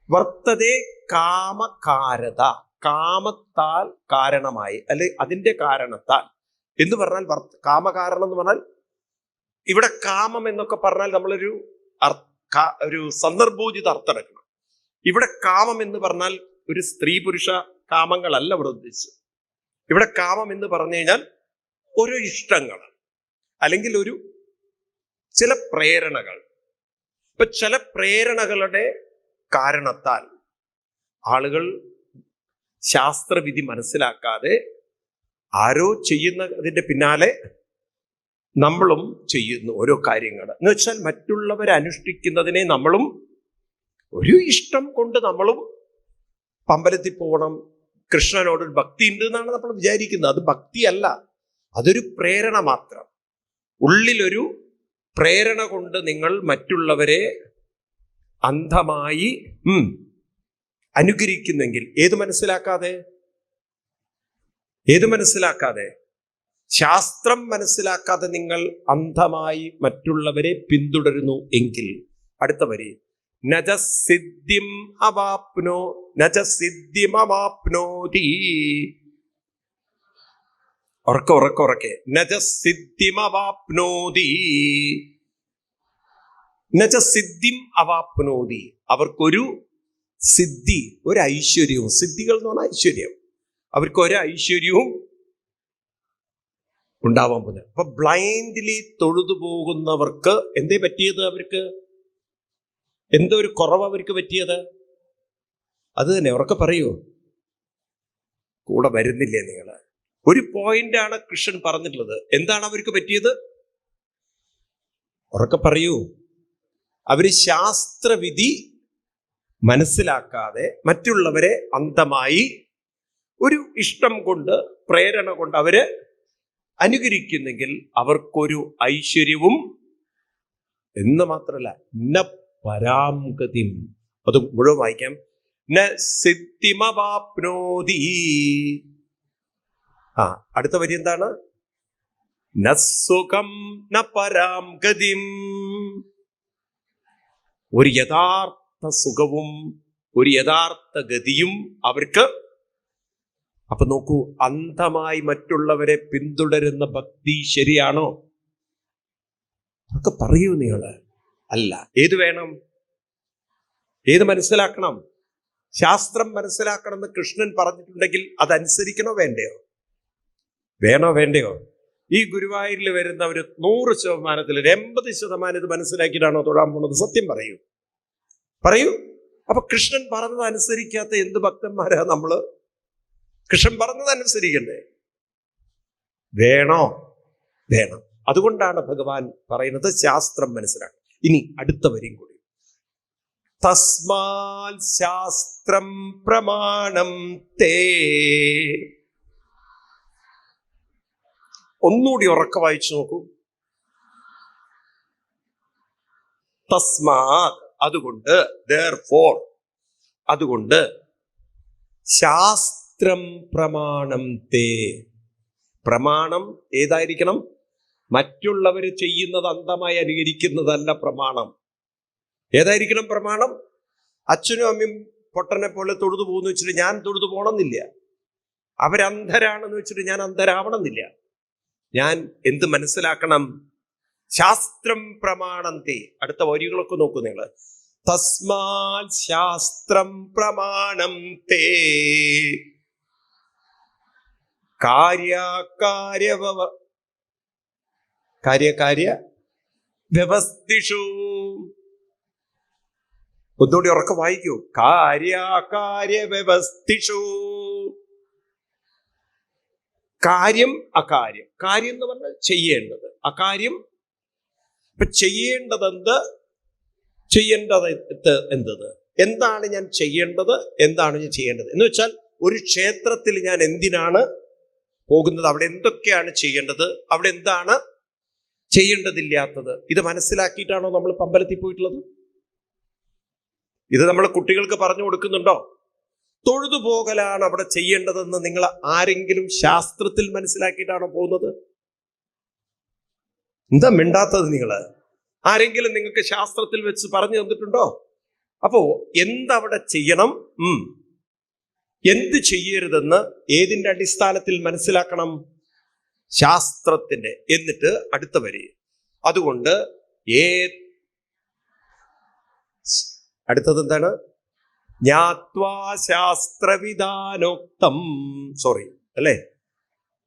വർത്തതേ കാമകാരത, കാമത്താൽ കാരണമായി, അല്ലെ അതിന്റെ കാരണത്താൽ എന്ന് പറഞ്ഞാൽ കാമകാരണം എന്ന് പറഞ്ഞാൽ, ഇവിടെ കാമം എന്നൊക്കെ പറഞ്ഞാൽ നമ്മളൊരു ഒരു സന്ദർഭോചിത അർത്ഥം എടുക്കണം. ഇവിടെ കാമം എന്ന് പറഞ്ഞാൽ ഒരു സ്ത്രീ പുരുഷ കാമങ്ങളല്ല ഇവിടെ ഉദ്ദേശിച്ചത്. ഇവിടെ കാമം എന്ന് പറഞ്ഞു കഴിഞ്ഞാൽ ഓരോ ഇഷ്ടങ്ങൾ, അല്ലെങ്കിൽ ഒരു ചില പ്രേരണകൾ. ഇപ്പൊ ചില പ്രേരണകളുടെ കാരണത്താൽ ആളുകൾ ശാസ്ത്രവിധി മനസ്സിലാക്കാതെ ആരോ ചെയ്യുന്നതിന്റെ പിന്നാലെ നമ്മളും ചെയ്യുന്നു ഓരോ കാര്യങ്ങൾ. എന്ന് വെച്ചാൽ മറ്റുള്ളവർ അനുഷ്ഠിക്കുന്നതിനെ നമ്മളും ഒരു ഇഷ്ടം കൊണ്ട് നമ്മളും അമ്പലത്തിൽ പോകണം, കൃഷ്ണനോടൊരു ഭക്തി ഉണ്ട് എന്നാണ് നമ്മൾ വിചാരിക്കുന്നത്. അത് ഭക്തിയല്ല, അതൊരു പ്രേരണ മാത്രം. ഉള്ളിലൊരു പ്രേരണ കൊണ്ട് നിങ്ങൾ മറ്റുള്ളവരെ അന്ധമായി അനുകരിക്കുന്നെങ്കിൽ, ഏത് മനസ്സിലാക്കാതെ, ശാസ്ത്രം മനസ്സിലാക്കാതെ നിങ്ങൾ അന്ധമായി മറ്റുള്ളവരെ പിന്തുടരുന്നു എങ്കിൽ, അടുത്ത വരി, നജസിദ്ധിം അവാപ്നോതി. ഉറക്കെ നജസിദ്ധിം അവാപ്നോതി. നജസിദ്ധിം അവാപ്നോതി. അവർക്കൊരു സിദ്ധി, ഒരു ഐശ്വര്യവും, സിദ്ധികൾ എന്ന് പറഞ്ഞാൽ ഐശ്വര്യം, അവർക്ക് ഒരു ഐശ്വര്യവും ഉണ്ടാവാൻ പോകുന്നത്. അപ്പൊ ബ്ലൈൻഡ്ലി തൊഴുതു പോകുന്നവർക്ക് എന്തേ പറ്റിയത്? അവർക്ക് എന്തോ ഒരു കുറവ് അവർക്ക് പറ്റിയത്. അത് തന്നെ ഉറക്കെ പറയൂ, കൂടെ വരുന്നില്ലേ നിങ്ങൾ? ഒരു പോയിന്റാണ് കൃഷ്ണൻ പറഞ്ഞിട്ടുള്ളത്. എന്താണ് അവർക്ക് പറ്റിയത്? ഉറക്കെ പറയൂ. അവര് ശാസ്ത്രവിധി മനസ്സിലാക്കാതെ മറ്റുള്ളവരെ അന്ധമായി ഒരു ഇഷ്ടം കൊണ്ട്, പ്രേരണ കൊണ്ട് അവര് അനുകരിക്കുന്നെങ്കിൽ അവർക്കൊരു ഐശ്വര്യവും എന്ന് മാത്രമല്ല ന പരാംഗതിം. അത് മുഴുവൻ വായിക്കാം. ന സിദ്ധിമവാപ്നോതി. അടുത്ത വരി എന്താണ്? ന സുഖം ന പരാംഗതിം. ഒരു യഥാർത്ഥ സുഖവും ഒരു യഥാർത്ഥ ഗതിയും അവർക്ക് അപ്പൊ നോക്കൂ, അന്ധമായി മറ്റുള്ളവരെ പിന്തുടരുന്ന ഭക്തി ശരിയാണോ? അതൊക്കെ പറയൂ നിങ്ങള്. അല്ല. ഏത് വേണം? ഏത് മനസ്സിലാക്കണം? ശാസ്ത്രം മനസ്സിലാക്കണം എന്ന് കൃഷ്ണൻ പറഞ്ഞിട്ടുണ്ടെങ്കിൽ അതനുസരിക്കണോ വേണ്ടയോ? വേണോ വേണ്ടയോ? ഈ ഗുരുവായൂരിൽ വരുന്നവര് 100% 80% ഇത് മനസ്സിലാക്കിയിട്ടാണോ തൊഴാൻ പോണത്? സത്യം പറയൂ, പറയൂ. അപ്പൊ കൃഷ്ണൻ പറഞ്ഞത് അനുസരിക്കാത്ത എന്ത് ഭക്തന്മാരാ നമ്മള്? കൃഷ്ണൻ പറഞ്ഞത് അനുസരിക്കണ്ടേ? വേണോ? വേണം. അതുകൊണ്ടാണ് ഭഗവാൻ പറയുന്നത് ശാസ്ത്രം മനസ്സിലാക്കണം. ഇനി അടുത്ത വരിയും കൂടി. തസ്മാൽ ശാസ്ത്രം പ്രമാണം തേ. ഒന്നുകൂടി ഉറക്കെ വായിച്ചു നോക്കൂ. തസ്മാത്, അതുകൊണ്ട്, therefore, അതുകൊണ്ട്, ശാസ്ത്രം പ്രമാണം തേ. പ്രമാണം ഏതായിരിക്കണം? മറ്റുള്ളവർ ചെയ്യുന്നത് അന്ധമായി അനുകരിക്കുന്നതല്ല പ്രമാണം. ഏതായിരിക്കണം പ്രമാണം? അച്ഛനും അമ്മയും പൊട്ടനെ പോലെ തൊഴുതു പോകുന്നു വെച്ചിട്ട് ഞാൻ തൊഴുതു പോകണമെന്നില്ല. അവരന്ധരാണെന്ന് വെച്ചിട്ട് ഞാൻ അന്ധരാവണമെന്നില്ല. ഞാൻ എന്ത് മനസ്സിലാക്കണം? ശാസ്ത്രം പ്രമാണം തേ. അടുത്ത വരികളൊക്കെ നോക്കൂ നിങ്ങൾ. തസ്മാൽ ശാസ്ത്രം പ്രമാണം തേ കാര്യ വ്യവസ്ഥിഷു. ഒന്നുകൂടി ഉറക്കെ വായിക്കൂ. കാര്യ വ്യവസ്ഥിഷു. കാര്യം അകാര്യം. കാര്യം എന്ന് പറഞ്ഞാൽ ചെയ്യേണ്ടത്, അകാര്യം. ഇപ്പൊ ചെയ്യേണ്ടതെന്ത്, ചെയ്യേണ്ടത് എന്തത്, എന്താണ് ഞാൻ ചെയ്യേണ്ടത്, എന്താണ് ഞാൻ ചെയ്യേണ്ടത് എന്ന് വെച്ചാൽ, ഒരു ക്ഷേത്രത്തിൽ ഞാൻ എന്തിനാണ് പോകുന്നത്, അവിടെ എന്തൊക്കെയാണ് ചെയ്യേണ്ടത്, അവിടെ എന്താണ് ചെയ്യേണ്ടതില്ലാത്തത്, ഇത് മനസ്സിലാക്കിയിട്ടാണോ നമ്മൾ അമ്പലത്തിൽ പോയിട്ടുള്ളത്? ഇത് നമ്മൾ കുട്ടികൾക്ക് പറഞ്ഞു കൊടുക്കുന്നുണ്ടോ? തൊഴുതുപോകലാണ് അവിടെ ചെയ്യേണ്ടതെന്ന് നിങ്ങൾ ആരെങ്കിലും ശാസ്ത്രത്തിൽ മനസ്സിലാക്കിയിട്ടാണോ പോകുന്നത്? എന്താ മിണ്ടാത്തത് നിങ്ങള്? ആരെങ്കിലും നിങ്ങൾക്ക് ശാസ്ത്രത്തിൽ വെച്ച് പറഞ്ഞു തന്നിട്ടുണ്ടോ? അപ്പോ എന്തവിടെ ചെയ്യണം, എന്ത് ചെയ്യരുതെന്ന് ഏതിന്റെ അടിസ്ഥാനത്തിൽ മനസ്സിലാക്കണം? ശാസ്ത്രത്തിന്റെ. എന്നിട്ട് അടുത്ത വരി. അതുകൊണ്ട് അടുത്തത് എന്താണ്? ജ്ഞാത്വാ ശാസ്ത്രവിധാനോക്തം. സോറി, അല്ലേ?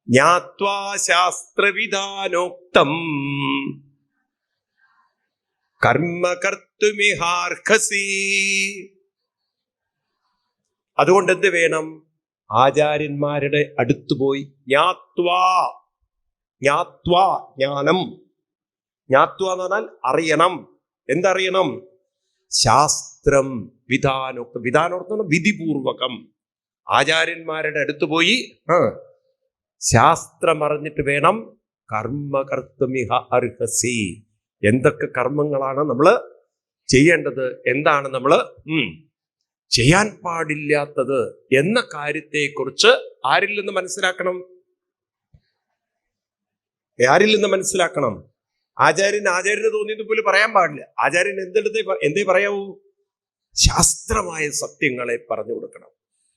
ജ്ഞാത്വാ ശാസ്ത്രവിധാനോക്തം കർമ്മ കർത്തുമിഹാർഹസി. അതുകൊണ്ട് എന്ത് വേണം? ആചാര്യന്മാരുടെ അടുത്ത് പോയി ജ്ഞാത്വാ ജ്ഞാനം. ജ്ഞാത്വാ എന്ന് പറഞ്ഞാൽ അറിയണം. എന്തറിയണം? ശാസ്ത്രം വിധാനോക്തം. വിധാനോക്തം വിധിപൂർവകം. ആചാര്യന്മാരുടെ അടുത്ത് പോയി ശാസ്ത്രം അറിഞ്ഞിട്ട് വേണം കർമ്മ കർത്തുമിഹ അർഹസി. എന്തൊക്കെ കർമ്മങ്ങളാണ് നമ്മൾ ചെയ്യേണ്ടത്, എന്താണ് നമ്മൾ ചെയ്യാൻ പാടില്ലാത്തത് എന്ന കാര്യത്തെക്കുറിച്ച് ആരിൽ നിന്ന് മനസ്സിലാക്കണം? ആരിൽ നിന്ന് മനസ്സിലാക്കണം? ആചാര്യന് തോന്നിയതുപോലെ പറയാൻ പാടില്ല. ആചാര്യൻ എന്തേ പറയാവൂ? ശാസ്ത്രമായ സത്യങ്ങളെ പറഞ്ഞു കൊടുക്കണം.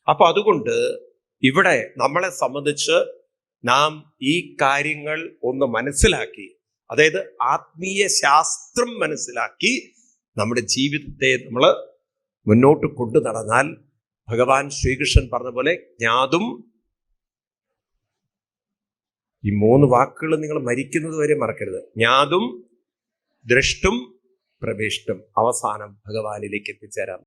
അപ്പൊ അതുകൊണ്ട് ഇവിടെ നമ്മളെ സംബന്ധിച്ച് നാം ഈ കാര്യങ്ങൾ ഒന്ന് മനസ്സിലാക്കി, അതായത് ആത്മീയ ശാസ്ത്രം മനസ്സിലാക്കി നമ്മുടെ ജീവിതത്തെ നമ്മൾ മുന്നോട്ട് കൊണ്ടു നടന്നാൽ ഭഗവാൻ ശ്രീകൃഷ്ണൻ പറഞ്ഞ പോലെ ജ്ഞാതും, ഈ 3 വാക്കുകൾ നിങ്ങൾ മരിക്കുന്നത് വരെ മറക്കരുത്. ജ്ഞാതും, ദ്രഷ്ടും, പ്രവേഷ്ടും. അവസാനം ഭഗവാനിലേക്ക് എത്തിച്ചേരാം.